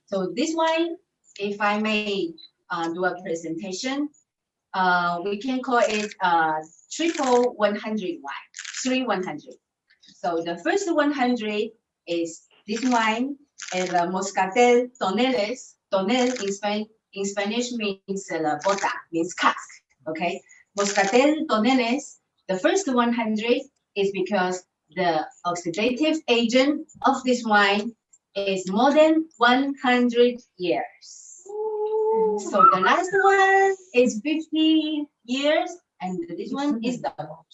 So this wine, if I may do a presentation, we can call it triple 100 wine, 3-100. So the first 100 is this wine, and Moscatel Toneles. Tonel in Spanish means bota, means cask. Okay, Moscatel Toneles. The first 100 is because the oxidative agent of this wine is more than 100 years. So the last one is 50 years, and this one is double.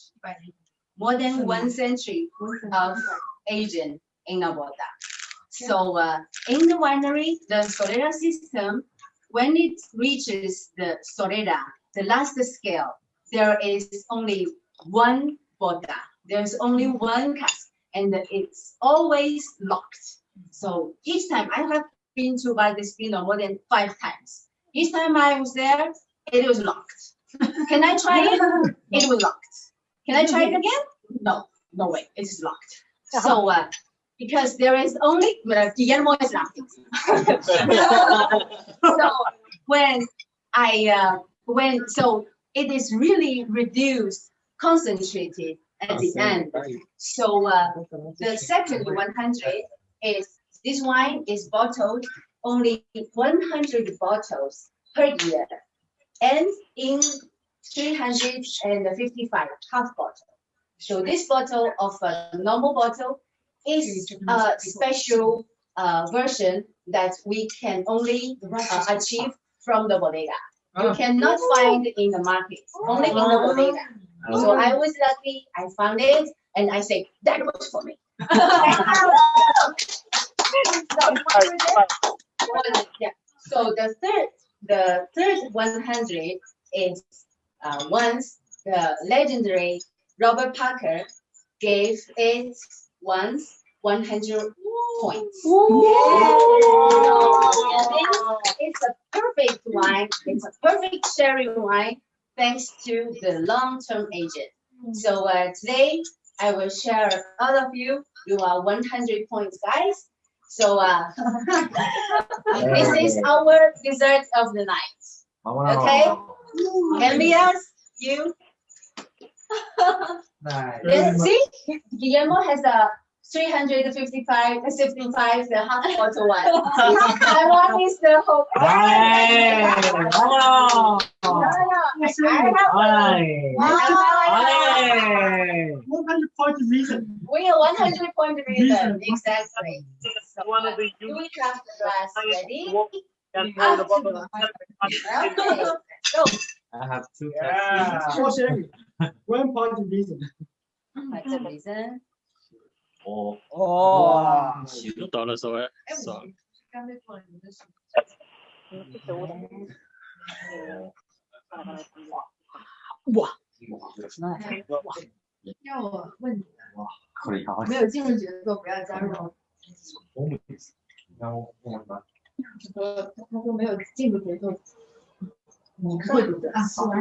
More than 1 century of agent in a bota. So in the winery, the Solera system, when it reaches the Solera, the last scale, there is only one bota. There's only one cask, and it's always locked. So each time I have been to Valdespino more than 5 times. Each time I was there, it was locked. Can I try it? It was locked. Can I try it again? No, no way. It's locked. So because there is only Guillermo is laughing. So so it is really reduced, concentrated at the end. So the second 100 is this wine is bottled only 100 bottles per year, and in 355 half bottle. So this bottle of a normal bottle is a special version that we can only achieve from the bodega. You cannot find in the market, only in the bodega. So I was lucky, I found it, and I say, that was for me. So the third 100 is once the legendary Robert Parker gave it once 100 points. It's a perfect wine. It's a perfect sherry wine thanks to the long-term agent. So today I will share with all of you. You are 100 points, guys. So this is our dessert of the night. Okay? Gambias, you. Let's see. Guillermo has a 355 the half bottle one. I want is the whole. We are 100 point reason. Exactly. So, do we have the glass ready? Okay. So, I have 2 1 point reason. that's the reason. Oh.又到了手哎，爽。哇！要我问你，可以好。没有进入角色不要加入。他说没有进入角色。你会读的啊，是吗？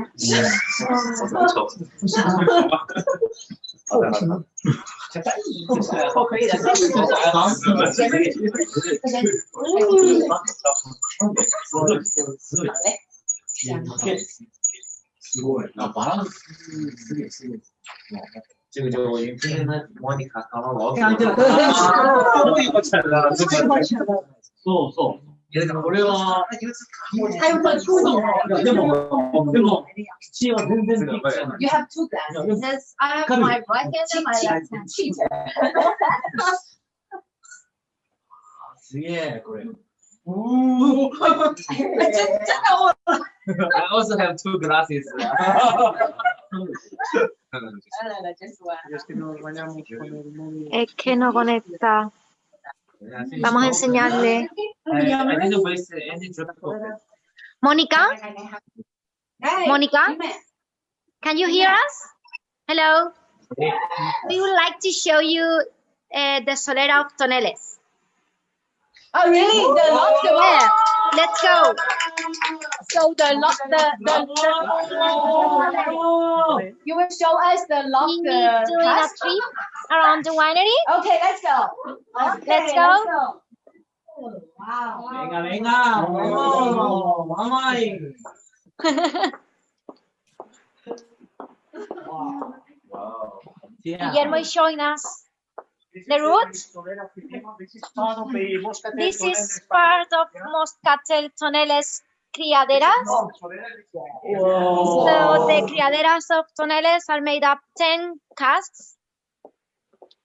我可以的。这个就我今天呢，模拟卡考了老师。错。これは。You have 2 glasses. I have my right hand and my left hand. Cheater. すげえこれ。I also have 2 glasses. Es que no conecta. Vamos a enseñarle. Mónica? Mónica? Can you hear us? Hello? We would like to show you the Solera of Toneles. Oh, really? The lobster one? Yeah. Let's go. So you will show us the lobster. Doing a trip around the winery. Okay, let's go. Okay, Let's go. Wow. Venga. Vamos. Wow. Guillermo is showing us the route. This is part of Moscatel Toneles criaderas. So the criaderas of Toneles are made up 10 casks.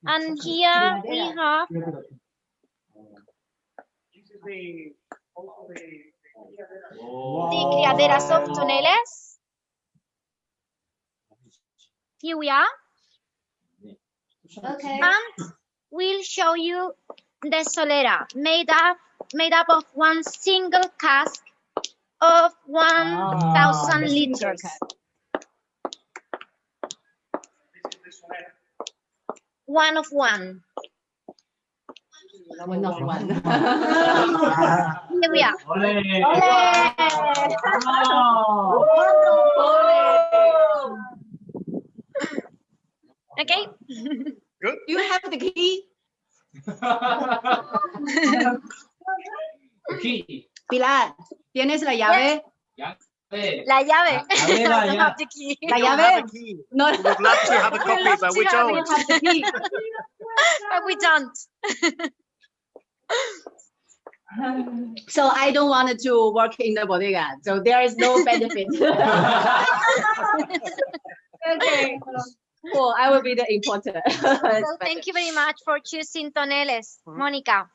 And here we have the criaderas of Toneles. Here we are. Okay. And we'll show you the Solera made up of one single cask of 1,000 liters. One of one. One of one. Here we are. Okay. Good. You have the key. Key. Pilar, ¿tienes la llave? La llave. La llave. No. We'd love to have a copy, but we don't. But we don't. So I don't want to work in the bodega. So there is no benefit. Okay. Well, I will be the importer. So thank you very much for choosing Toneles, Monica.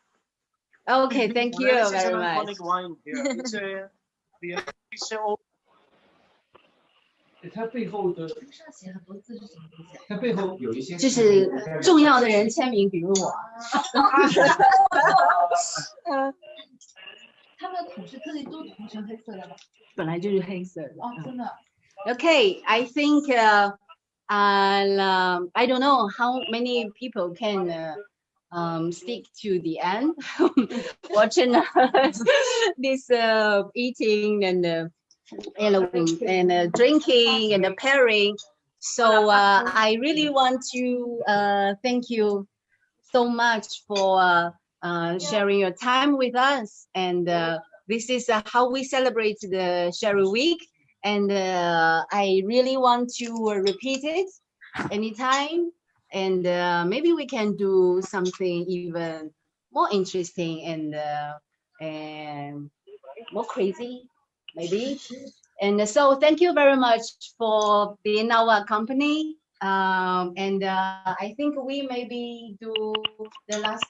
Okay, thank you This is very an much. iconic wine here. It's the 它背后的，它背后有一些，就是重要的人签名，比如我。他们的土是特地都涂成黑色的吗？本来就是黑色的。哦，真的。Okay, I think I don't know how many people can stick to the end, watching this eating and drinking and pairing. So I really want to thank you so much for sharing your time with us. And this is how we celebrate the Sherry Week. And I really want to repeat it anytime. And maybe we can do something even more interesting and more crazy, maybe. And so thank you very much for being our company. And I think we maybe do the last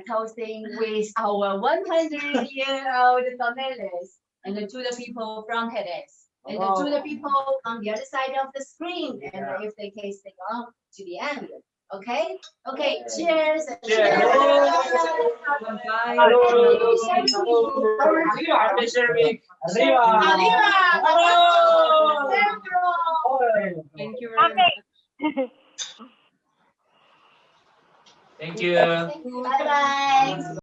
toasting with our 100-year-old toneles and to the people from Jerez and to the people on the other side of the screen. And if they can stay on to the end. Okay? Okay, cheers. Cheers. Thank you very much. Thank you. Bye-bye.